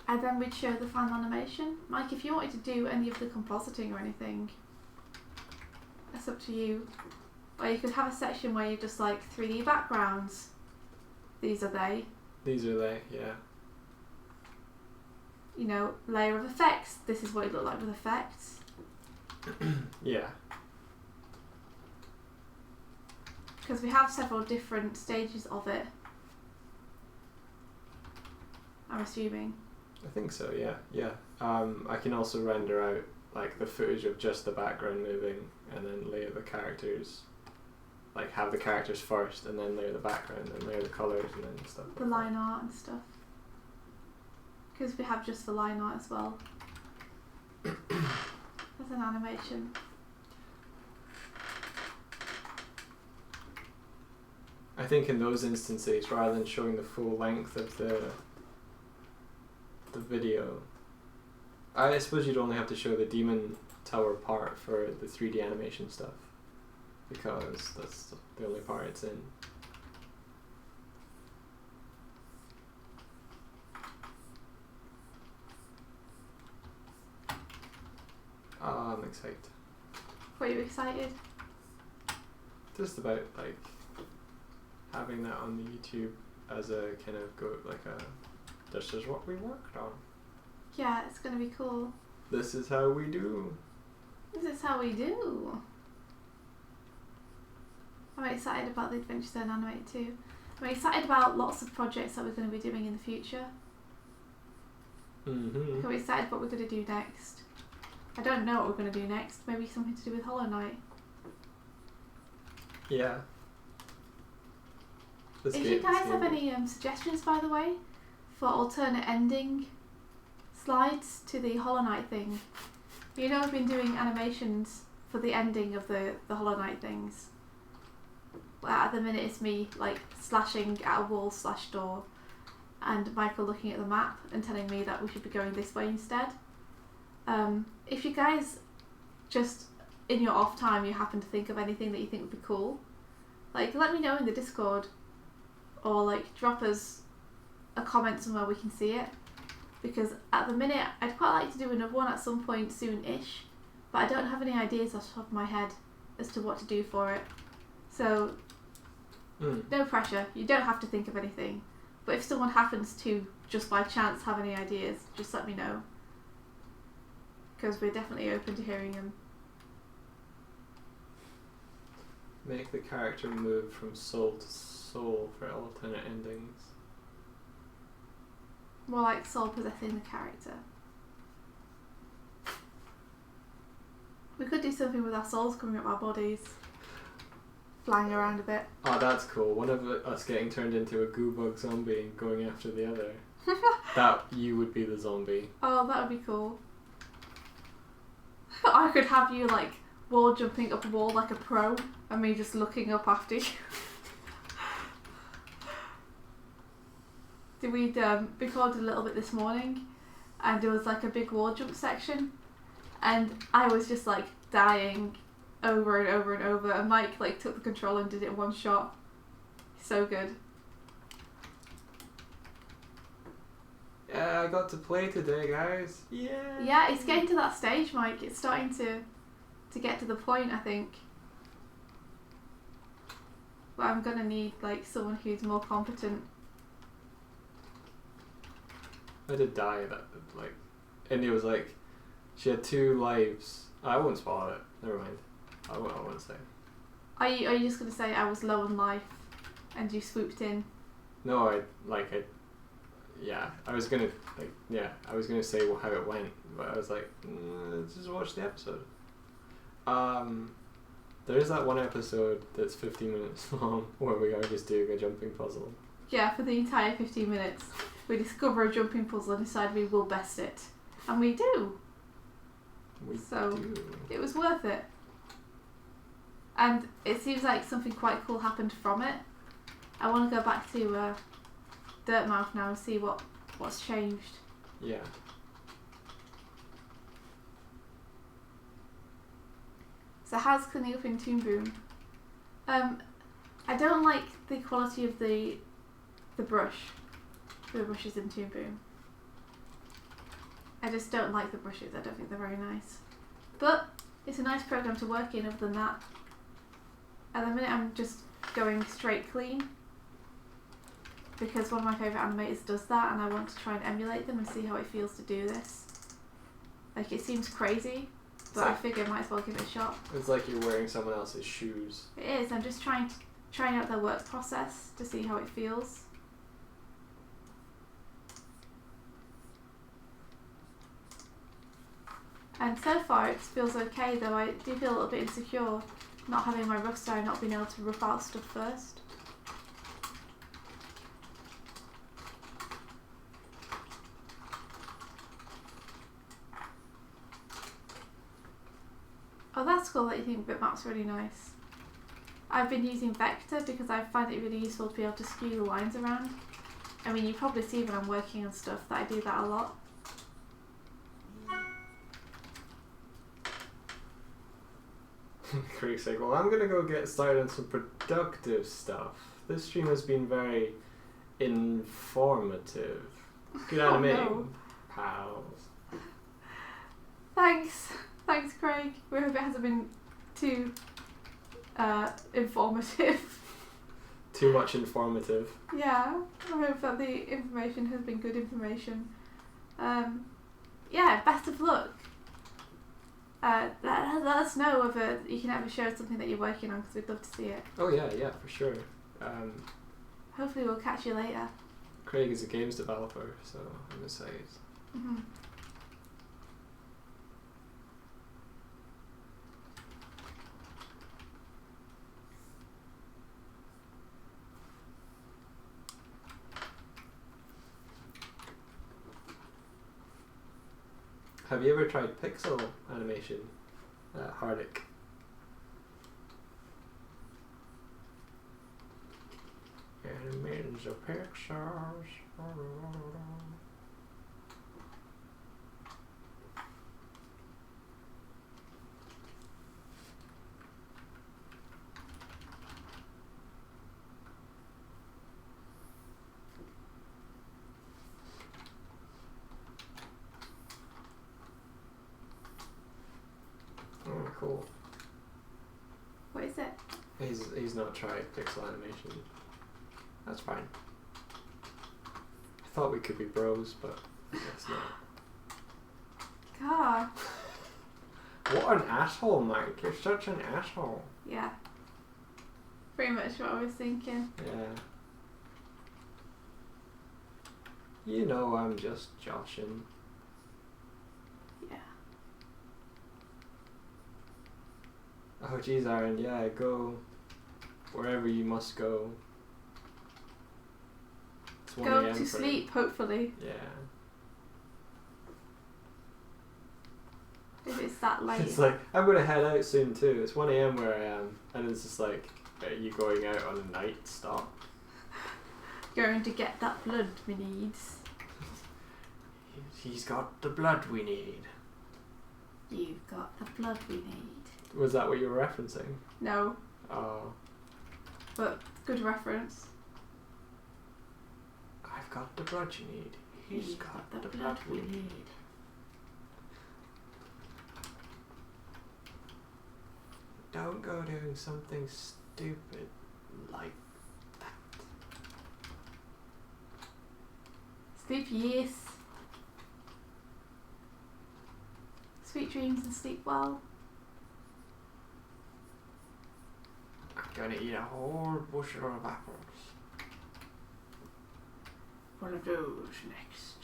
And then we'd show the fan animation. Mike, if you wanted to do any of the compositing or anything, that's up to you. Or you could have a section where you're just like 3D backgrounds. These are they. These are they, yeah. You know, layer of effects. This is what it looked like with effects. Yeah. Because we have several different stages of it. I'm assuming. I think so, yeah. Yeah. I can also render out like the footage of just the background moving and then layer the characters. Like have the characters first and then layer the background and layer the colours and then stuff. The line art and stuff. Because we have just the line art as well. As an animation. I think in those instances, rather than showing the full length of the video, I suppose you'd only have to show the demon tower part for the 3D animation stuff, because that's the only part it's in. Oh, I'm excited. Were you excited? Just about like having that on the YouTube as a kind of this is what we worked on. Yeah, it's gonna be cool. This is how we do. This is how we do. I'm excited about the Adventure Zone Animated too. I'm excited about lots of projects that we're going to be doing in the future. Mm-hmm. I'm excited what we're going to do next. I don't know what we're going to do next. Maybe something to do with Hollow Knight. Yeah. If you guys have any suggestions, by the way, for alternate ending slides to the Hollow Knight thing. You know, I've been doing animations for the ending of the Hollow Knight things. At the minute it's me like slashing at a wall / door and Michael looking at the map and telling me that we should be going this way instead. If you guys just in your off time you happen to think of anything that you think would be cool, like let me know in the Discord or like drop us a comment somewhere we can see it, because at the minute I'd quite like to do another one at some point soon-ish, but I don't have any ideas off the top of my head as to what to do for it. So no pressure, you don't have to think of anything, but if someone happens to just by chance have any ideas, just let me know, because we're definitely open to hearing them. Make the character move from soul to soul for alternate endings. More like soul possessing the character. We could do something with our souls coming up our bodies, flying around a bit. Oh, that's cool. One of us getting turned into a goo bug zombie and going after the other. That you would be the zombie. Oh, that would be cool. I could have you like wall jumping up a wall like a pro and me just looking up after you. We'd recorded a little bit this morning and there was like a big wall jump section and I was just like dying over and over and over, and Mike like took the control and did it in one shot. So good. Yeah, I got to play today, guys. Yeah. Yeah, it's getting to that stage, Mike. It's starting to get to the point, I think. But I'm gonna need like someone who's more competent. I did die that like India was like she had 2 lives. I won't spoil it. Never mind. I won't say. Are you just gonna say I was low on life and you swooped in? No, I was gonna say how it went, but I was like, let's just watch the episode. There is that one episode that's 15 minutes long where we are just doing a jumping puzzle. Yeah, for the entire 15 minutes. We discover a jumping puzzle and decide we will best it. And we do. So it was worth it. And it seems like something quite cool happened from it. I want to go back to Dirtmouth now and see what's changed. Yeah. So how's cleaning up in Toon Boom? I I don't like the quality of the brushes in Toon Boom. I just don't like the brushes. I don't think they're very nice. But it's a nice program to work in. Other than that, at the minute I'm just going straight clean because one of my favourite animators does that, and I want to try and emulate them and see how it feels to do this. Like, it seems crazy, but I figure I might as well give it a shot. It's like you're wearing someone else's shoes. It is. I'm just trying out their work process to see how it feels. And so far it feels okay, though I do feel a little bit insecure not having my rough style, not being able to rough out stuff first. Oh, that's cool that you think bitmap's really nice. I've been using vector because I find it really useful to be able to skew the lines around. I mean, you probably see when I'm working on stuff that I do that a lot. Craig's like, well, I'm gonna go get started on some productive stuff. This stream has been very informative. Good animating, no. pals. Thanks Craig. We hope it hasn't been too informative. Too much informative. Yeah, I hope that the information has been good information. Yeah, best of luck. Let us know whether you can ever show something that you're working on, because we'd love to see it. Oh yeah, for sure. Hopefully we'll catch you later. Craig is a games developer, so I'm excited. Mm-hmm. Have you ever tried pixel animation, Hardic? Animations of pixels. Oh, cool. What is it? He's not tried pixel animation. That's fine. I thought we could be bros, but I guess not. God. What an asshole, Mike. You're such an asshole. Yeah. Pretty much what I was thinking. Yeah. You know I'm just joshing. Yeah. Oh geez, Aaron, yeah, go wherever you must go. It's 1 Go a.m. to for sleep, hopefully, Yeah. if it's that late. It's like, I'm going to head out soon too. It's 1 a.m. where I am. And it's just like, are you going out on a night stop? Going to get that blood we need. He's got the blood we need. You've got the blood we need. Was that what you were referencing? No, Oh. but good reference. I've got the blood you need. He's got the blood we need. Don't go doing something stupid like that. Sleep, yes. Sweet dreams and sleep well. I'm gonna eat a whole bushel of apples. One of those next.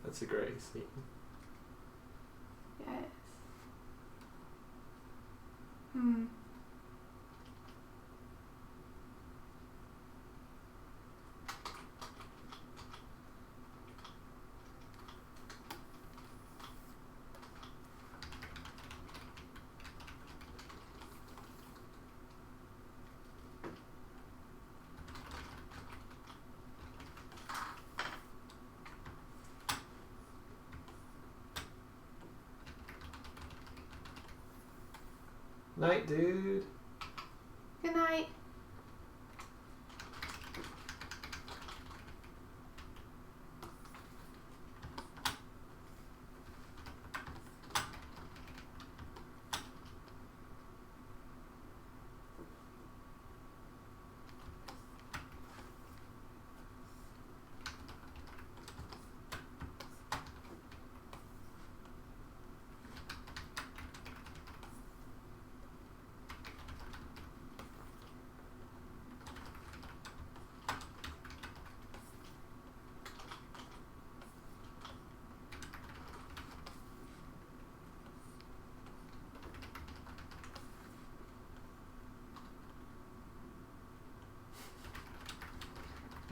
That's a great scene. Yes. Hmm. Night, dude. Good night.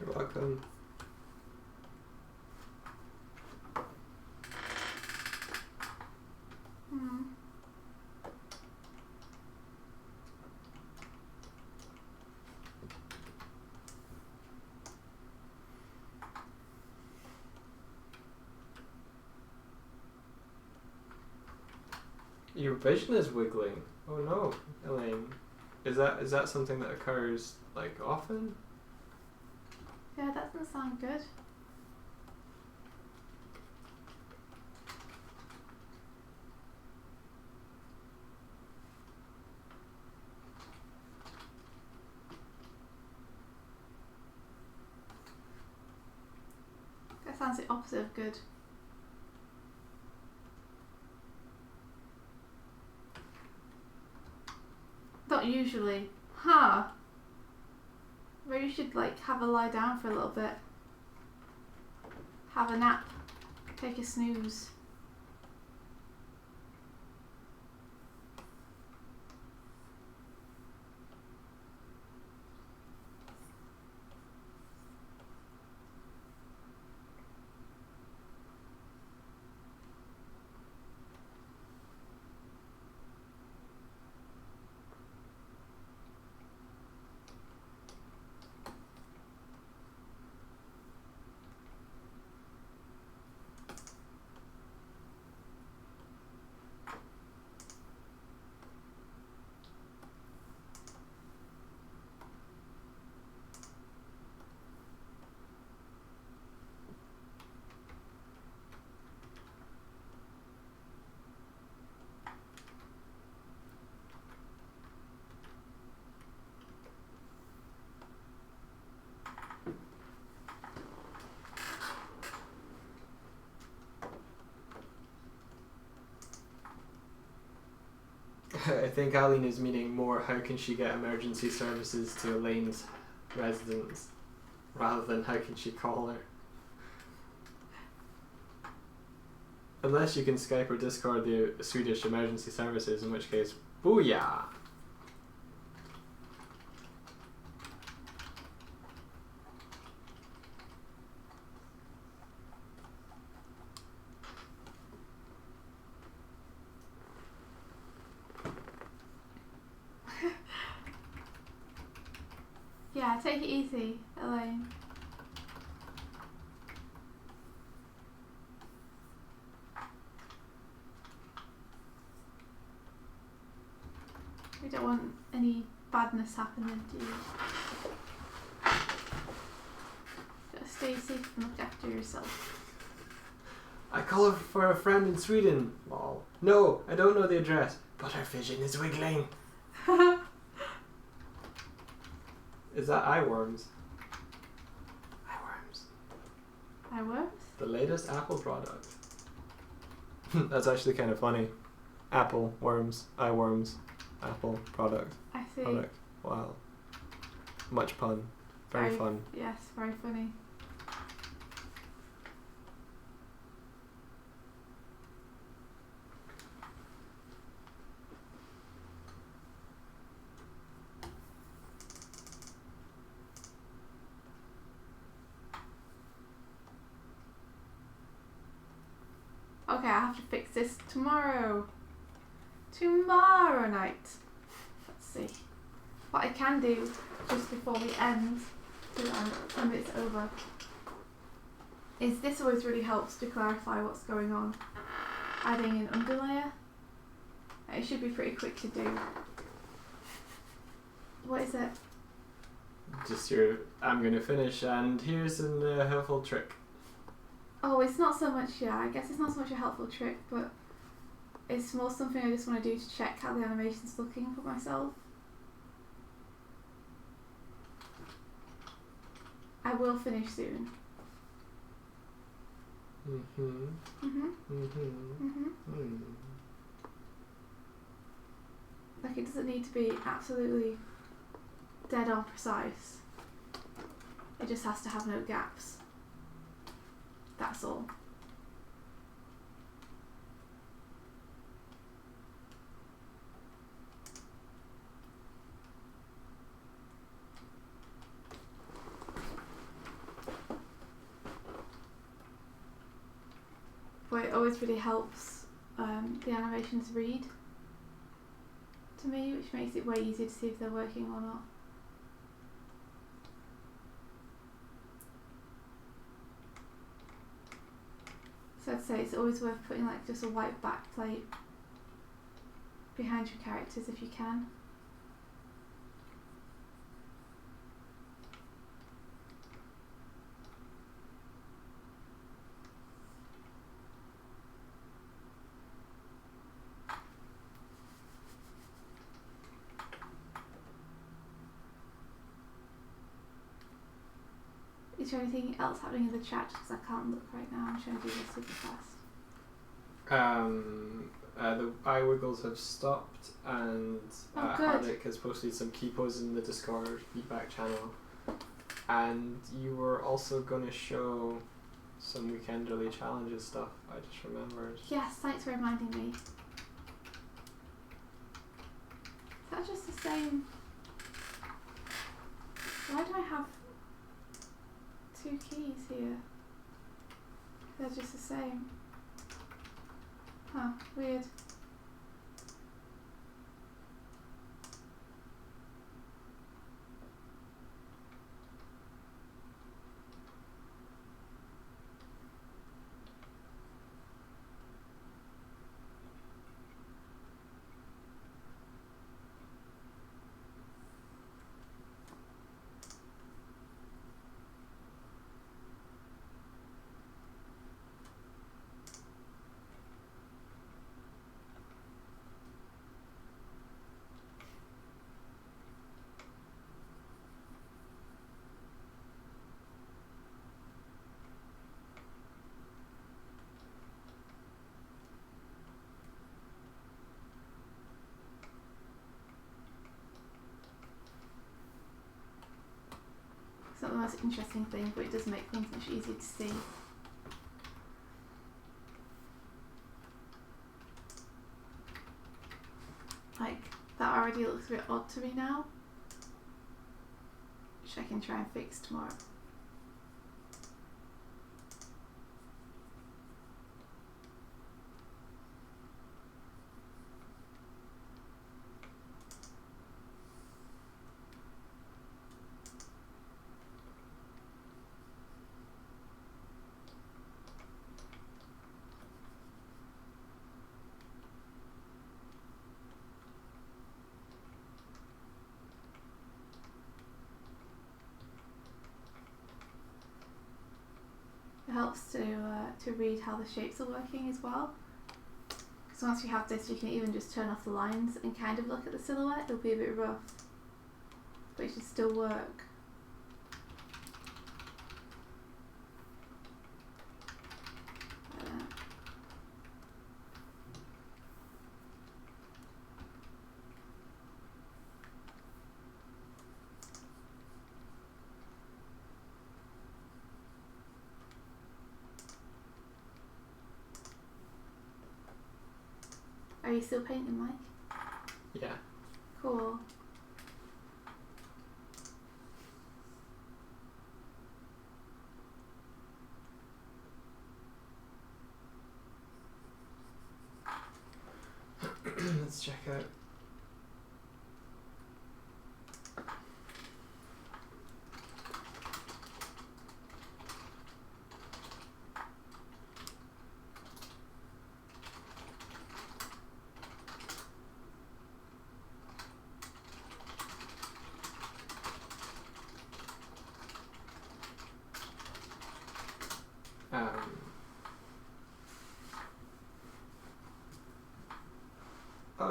You're welcome. Hmm. Your vision is wiggling. Oh no, Elaine. Is that something that occurs like often? Yeah, that doesn't sound good. That sounds the opposite of good. Not usually. Huh. Maybe you should like have a lie down for a little bit. Have a nap. Take a snooze. I think Aline is meaning more how can she get emergency services to Elaine's residence rather than how can she call her. Unless you can Skype or Discord the Swedish emergency services, in which case, booyah! Yeah, take it easy, Elaine. We don't want any badness happening to you. Gotta stay safe and look after yourself. I call her for a friend in Sweden. Lol. No, I don't know the address, but her vision is wiggling. Is that eyeworms? Eyeworms. Eyeworms? The latest Apple product. That's actually kind of funny. Apple, worms, eyeworms, Apple product. I see. Product. Wow. Much pun. Very fun. Yes, very funny. Okay, I have to fix this tomorrow. Tomorrow night. Let's see. What I can do just before we end, when it's over, is this always really helps to clarify what's going on. Adding an underlayer. It should be pretty quick to do. What is it? Just your. I'm gonna finish, and here's a helpful trick. Oh, it's not so much. Yeah, I guess it's not so much a helpful trick, but it's more something I just want to do to check how the animation's looking for myself. I will finish soon. Mm-hmm. Mhm. Mm-hmm. Mhm. Mm. Like it doesn't need to be absolutely dead on precise. It just has to have no gaps. That's all. But it always really helps the animations read to me, which makes it way easier to see if they're working or not. So I'd say it's always worth putting like just a white backplate behind your characters if you can. Is there anything else happening in the chat? Because I can't look right now. I'm trying to do this super fast. The eye wiggles have stopped, and Oh, good. Hardik has posted some key poses in the Discord feedback channel. And you were also going to show some weekend early challenges stuff. I just remembered. Yes, thanks for reminding me. Is that just the same? Why do I have two keys here? They're just the same. Huh, weird. It's not the most interesting thing, but it does make things much easier to see. Like, that already looks a bit odd to me now, which I can try and fix tomorrow. It helps to read how the shapes are working as well. Because once you have this, you can even just turn off the lines and kind of look at the silhouette. It'll be a bit rough, but it should still work. Like that. Are you still painting, Mike? Yeah. Cool. Let's check out.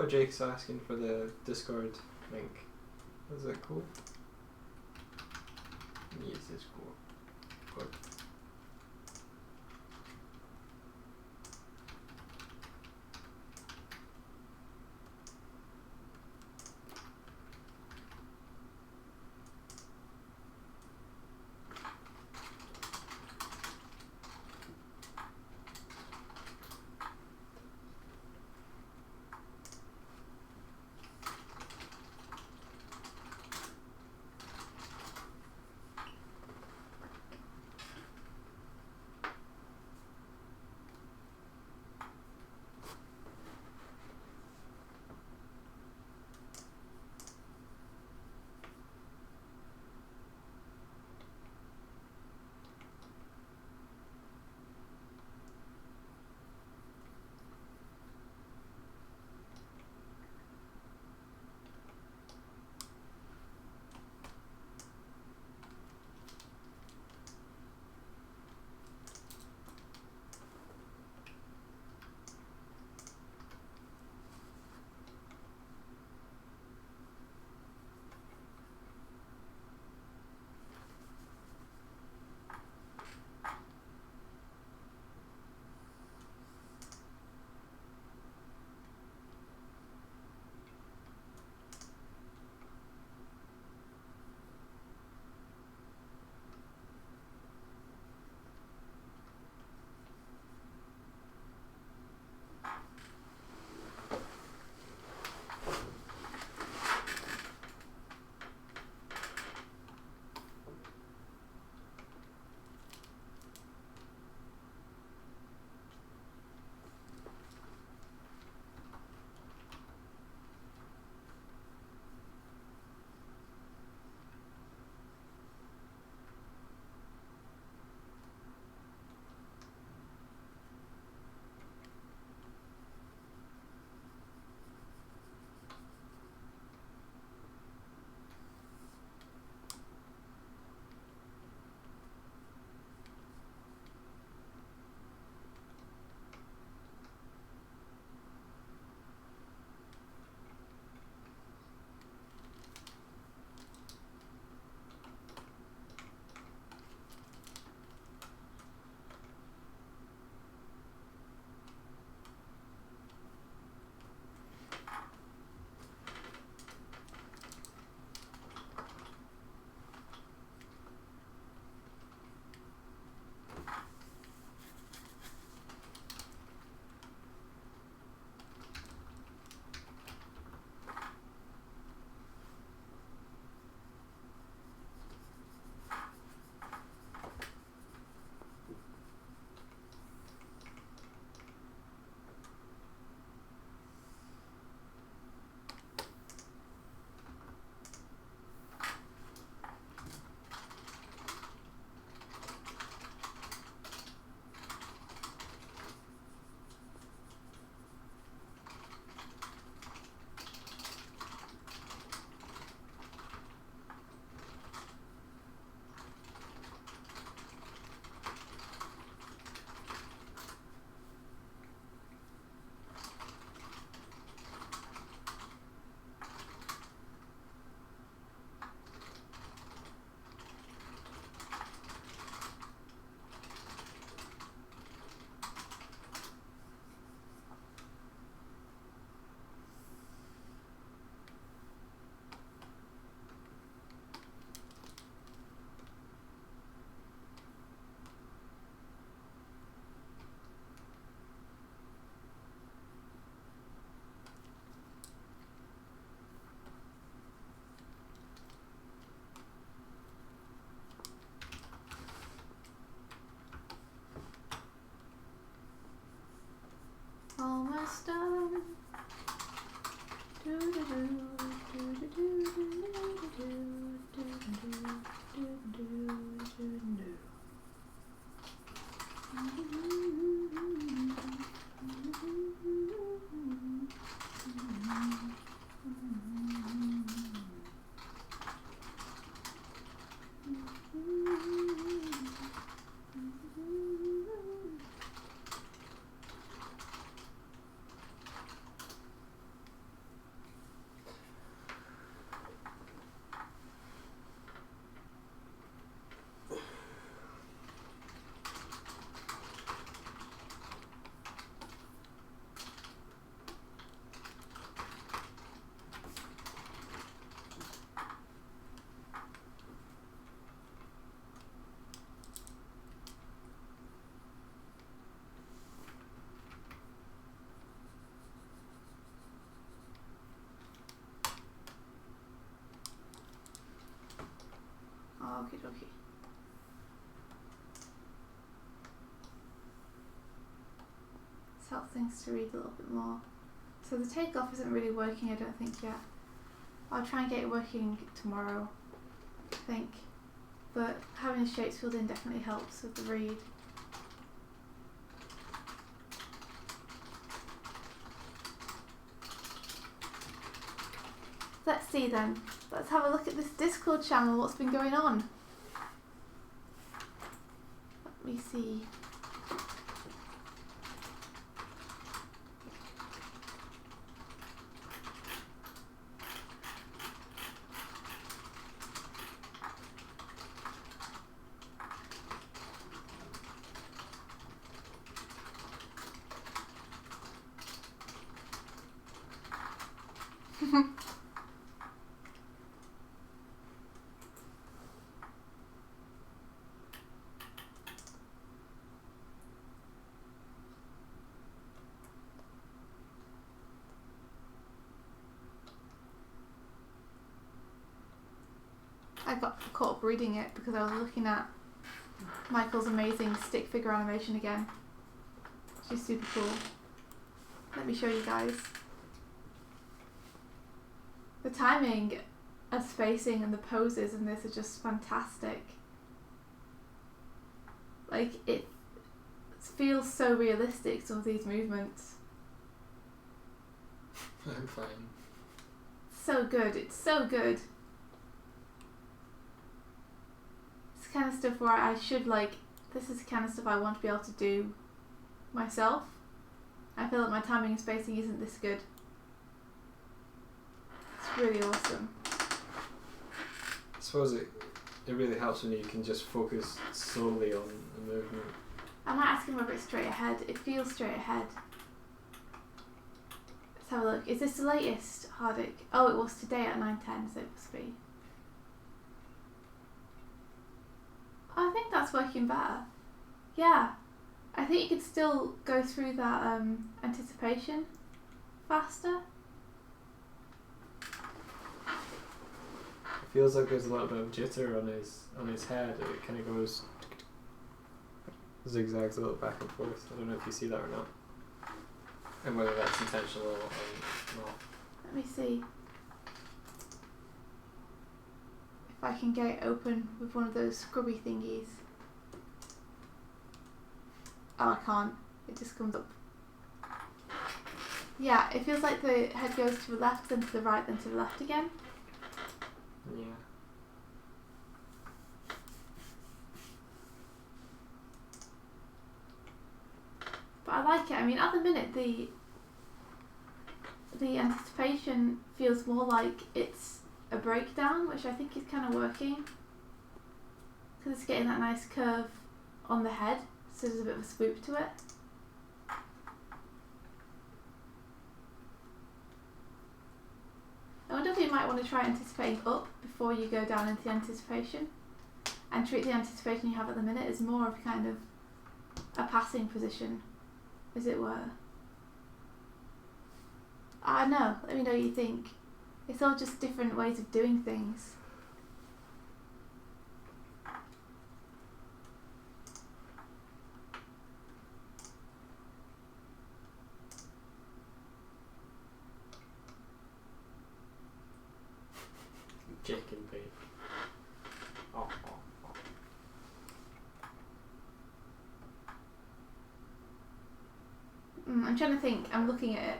Oh, Jake's asking for the Discord link. Is it cool? Yes, it's cool. Good. Almost done. dokie. This helps things to read a little bit more. So the takeoff isn't really working, I don't think, yet. I'll try and get it working tomorrow, I think. But having the shapes filled in definitely helps with the read. Let's see then. Let's have a look at this Discord channel, what's been going on. Let me see. I got caught up reading it because I was looking at Michael's amazing stick figure animation again. She's super cool. Let me show you guys. The timing and spacing and the poses in this are just fantastic. Like, it feels so realistic, some of these movements. I'm fine. So good, it's so good. It's the kind of stuff where I should, like, this is the kind of stuff I want to be able to do myself. I feel like my timing and spacing isn't this good. It's really awesome. I suppose it really helps when you can just focus solely on the movement. I might ask him whether it's straight ahead. It feels straight ahead. Let's have a look. Is this the latest Hardic? Oh, it was today at 9:10, so it must be. Oh, I think that's working better. Yeah. I think you could still go through that anticipation faster. It feels like there's a little bit of jitter on his head. It kind of goes zigzags a little back and forth. I don't know if you see that or not, and whether that's intentional or not. Let me see if I can get it open with one of those scrubby thingies. Oh, I can't. It just comes up. Yeah, it feels like the head goes to the left, then to the right, then to the left again. Yeah. But I like it. I mean, at the minute, the anticipation feels more like it's a breakdown, which I think is kind of working. Because it's getting that nice curve on the head, so there's a bit of a swoop to it. I wonder if you might want to try anticipating up before you go down into the anticipation, and treat the anticipation you have at the minute as more of kind of a passing position, as it were. I know, let me know what you think. It's all just different ways of doing things. Chicken beef. Oh. I'm trying to think, I'm looking at it.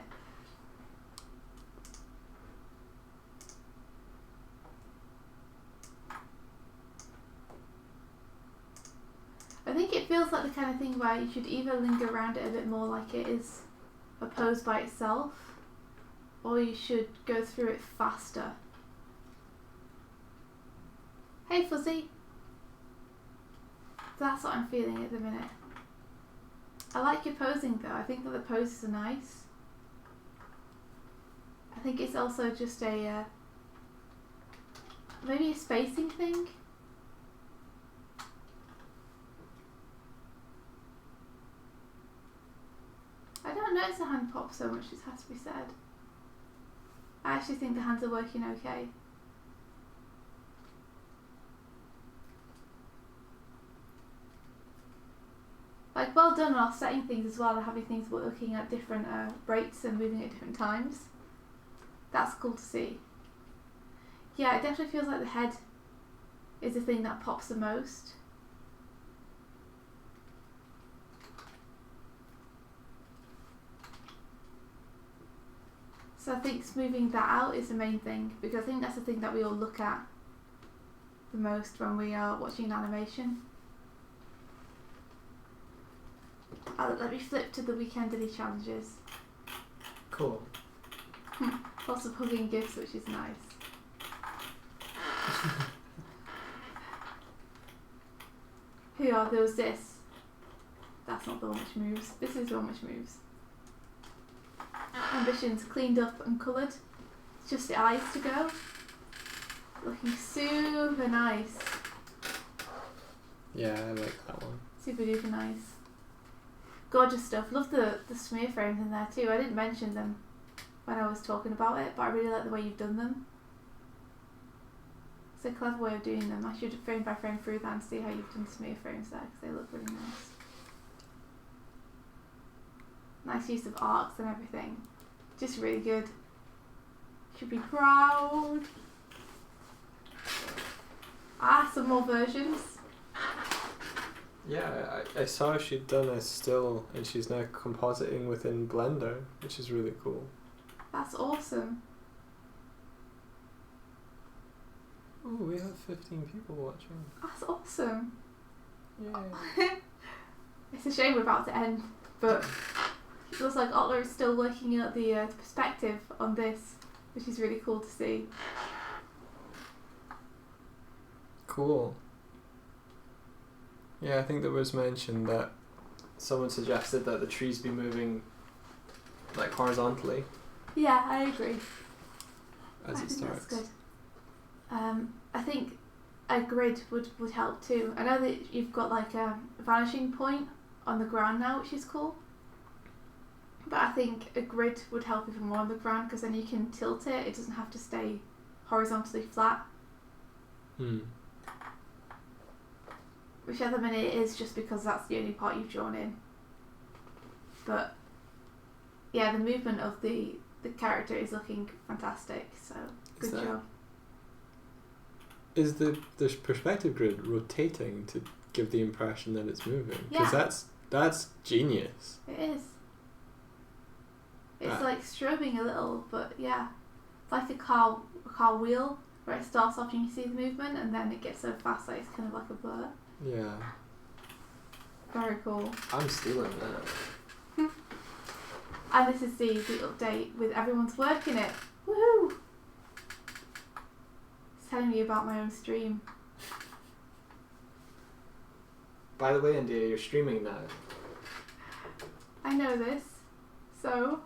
I think it feels like the kind of thing where you should either linger around it a bit more like it is a pose by itself, or you should go through it faster. Hey Fuzzy! That's what I'm feeling at the minute. I like your posing though, I think that the poses are nice. I think it's also just a, maybe a spacing thing. I don't notice the hand pop so much, this has to be said. I actually think the hands are working okay. fun while setting things as well, and having things working at different rates and moving at different times. That's cool to see. Yeah, it definitely feels like the head is the thing that pops the most. So I think smoothing that out is the main thing, because I think that's the thing that we all look at the most when we are watching an animation. Let me flip to the Weekendly challenges. Cool. Lots of hugging gifts, which is nice. There was this. That's not the one which moves. This is the one which moves. Ambitions cleaned up and coloured. It's just the eyes to go. Looking super nice. Yeah, I like that one. Super duper nice. Gorgeous stuff. Love the smear frames in there too. I didn't mention them when I was talking about it, but I really like the way you've done them. It's a clever way of doing them. I should frame by frame through that and see how you've done smear frames there, because they look really nice. Nice use of arcs and everything. Just really good. Should be proud. Some more versions. Yeah, I saw she'd done a still and she's now compositing within Blender, which is really cool. That's awesome. Oh, we have 15 people watching. That's awesome. Yay. It's a shame we're about to end, but it looks like Otler is still working out the perspective on this, which is really cool to see. Cool. Yeah, I think there was mention that someone suggested that the trees be moving like horizontally Yeah, I agree. as I it think starts. that's good. I think a grid would help too. I know that you've got like a vanishing point on the ground now, which is cool. But I think a grid would help even more on the ground, because then you can tilt it. It doesn't have to stay horizontally flat. Which at the minute it is, just because that's the only part you've drawn in. But yeah, the movement of the character is looking fantastic, so good job. Is the perspective grid rotating to give the impression that it's moving? Yeah. Because that's genius. It is. It's like strobing a little, but yeah. It's like a car wheel, where it starts off and you see the movement, and then it gets so fast that it's kind of like a blur. Yeah. Very cool. I'm stealing that. And this is the update with everyone's work in it. Woohoo! It's telling me about my own stream. By the way, India, you're streaming now. I know this, so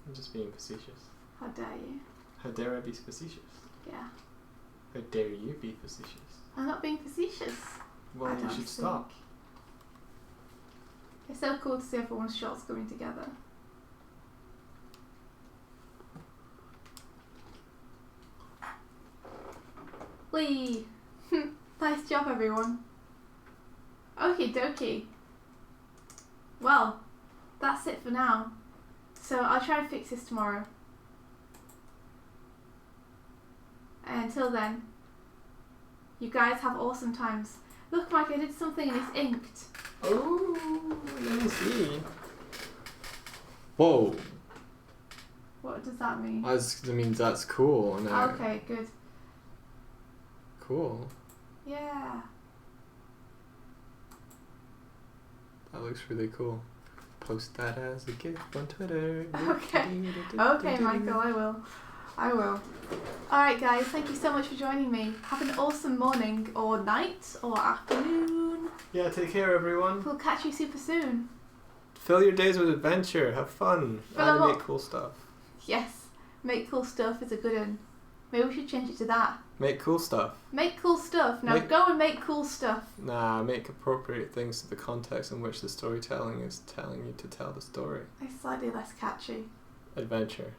I'm just being facetious. how dare you? How dare I be facetious? Yeah. How dare you be facetious? I'm not being facetious. Well, I you don't should think. stop. It's so cool to see everyone's shots coming together. Whee! Nice job, everyone. Okie dokie. Well, that's it for now. So I'll try and fix this tomorrow. And until then, you guys have awesome times. Look, Mike, I did something and it's inked. Oh, let me see. Whoa. What does that mean? That means that's cool now. Okay, good. Cool. Yeah. That looks really cool. Post that as a GIF on Twitter. Okay. Okay, Michael, I will. Alright guys, thank you so much for joining me. Have an awesome morning or night or afternoon. Yeah, take care everyone. We'll catch you super soon. Fill your days with adventure. Have fun. Fill 'em Animate up. cool stuff. Yes, make cool stuff is a good one. Maybe we should change it to that. Make cool stuff. Make cool stuff. Now Make- go and make cool stuff. Nah, make appropriate things to the context in which the storytelling is telling you to tell the story. It's slightly less catchy. Adventure.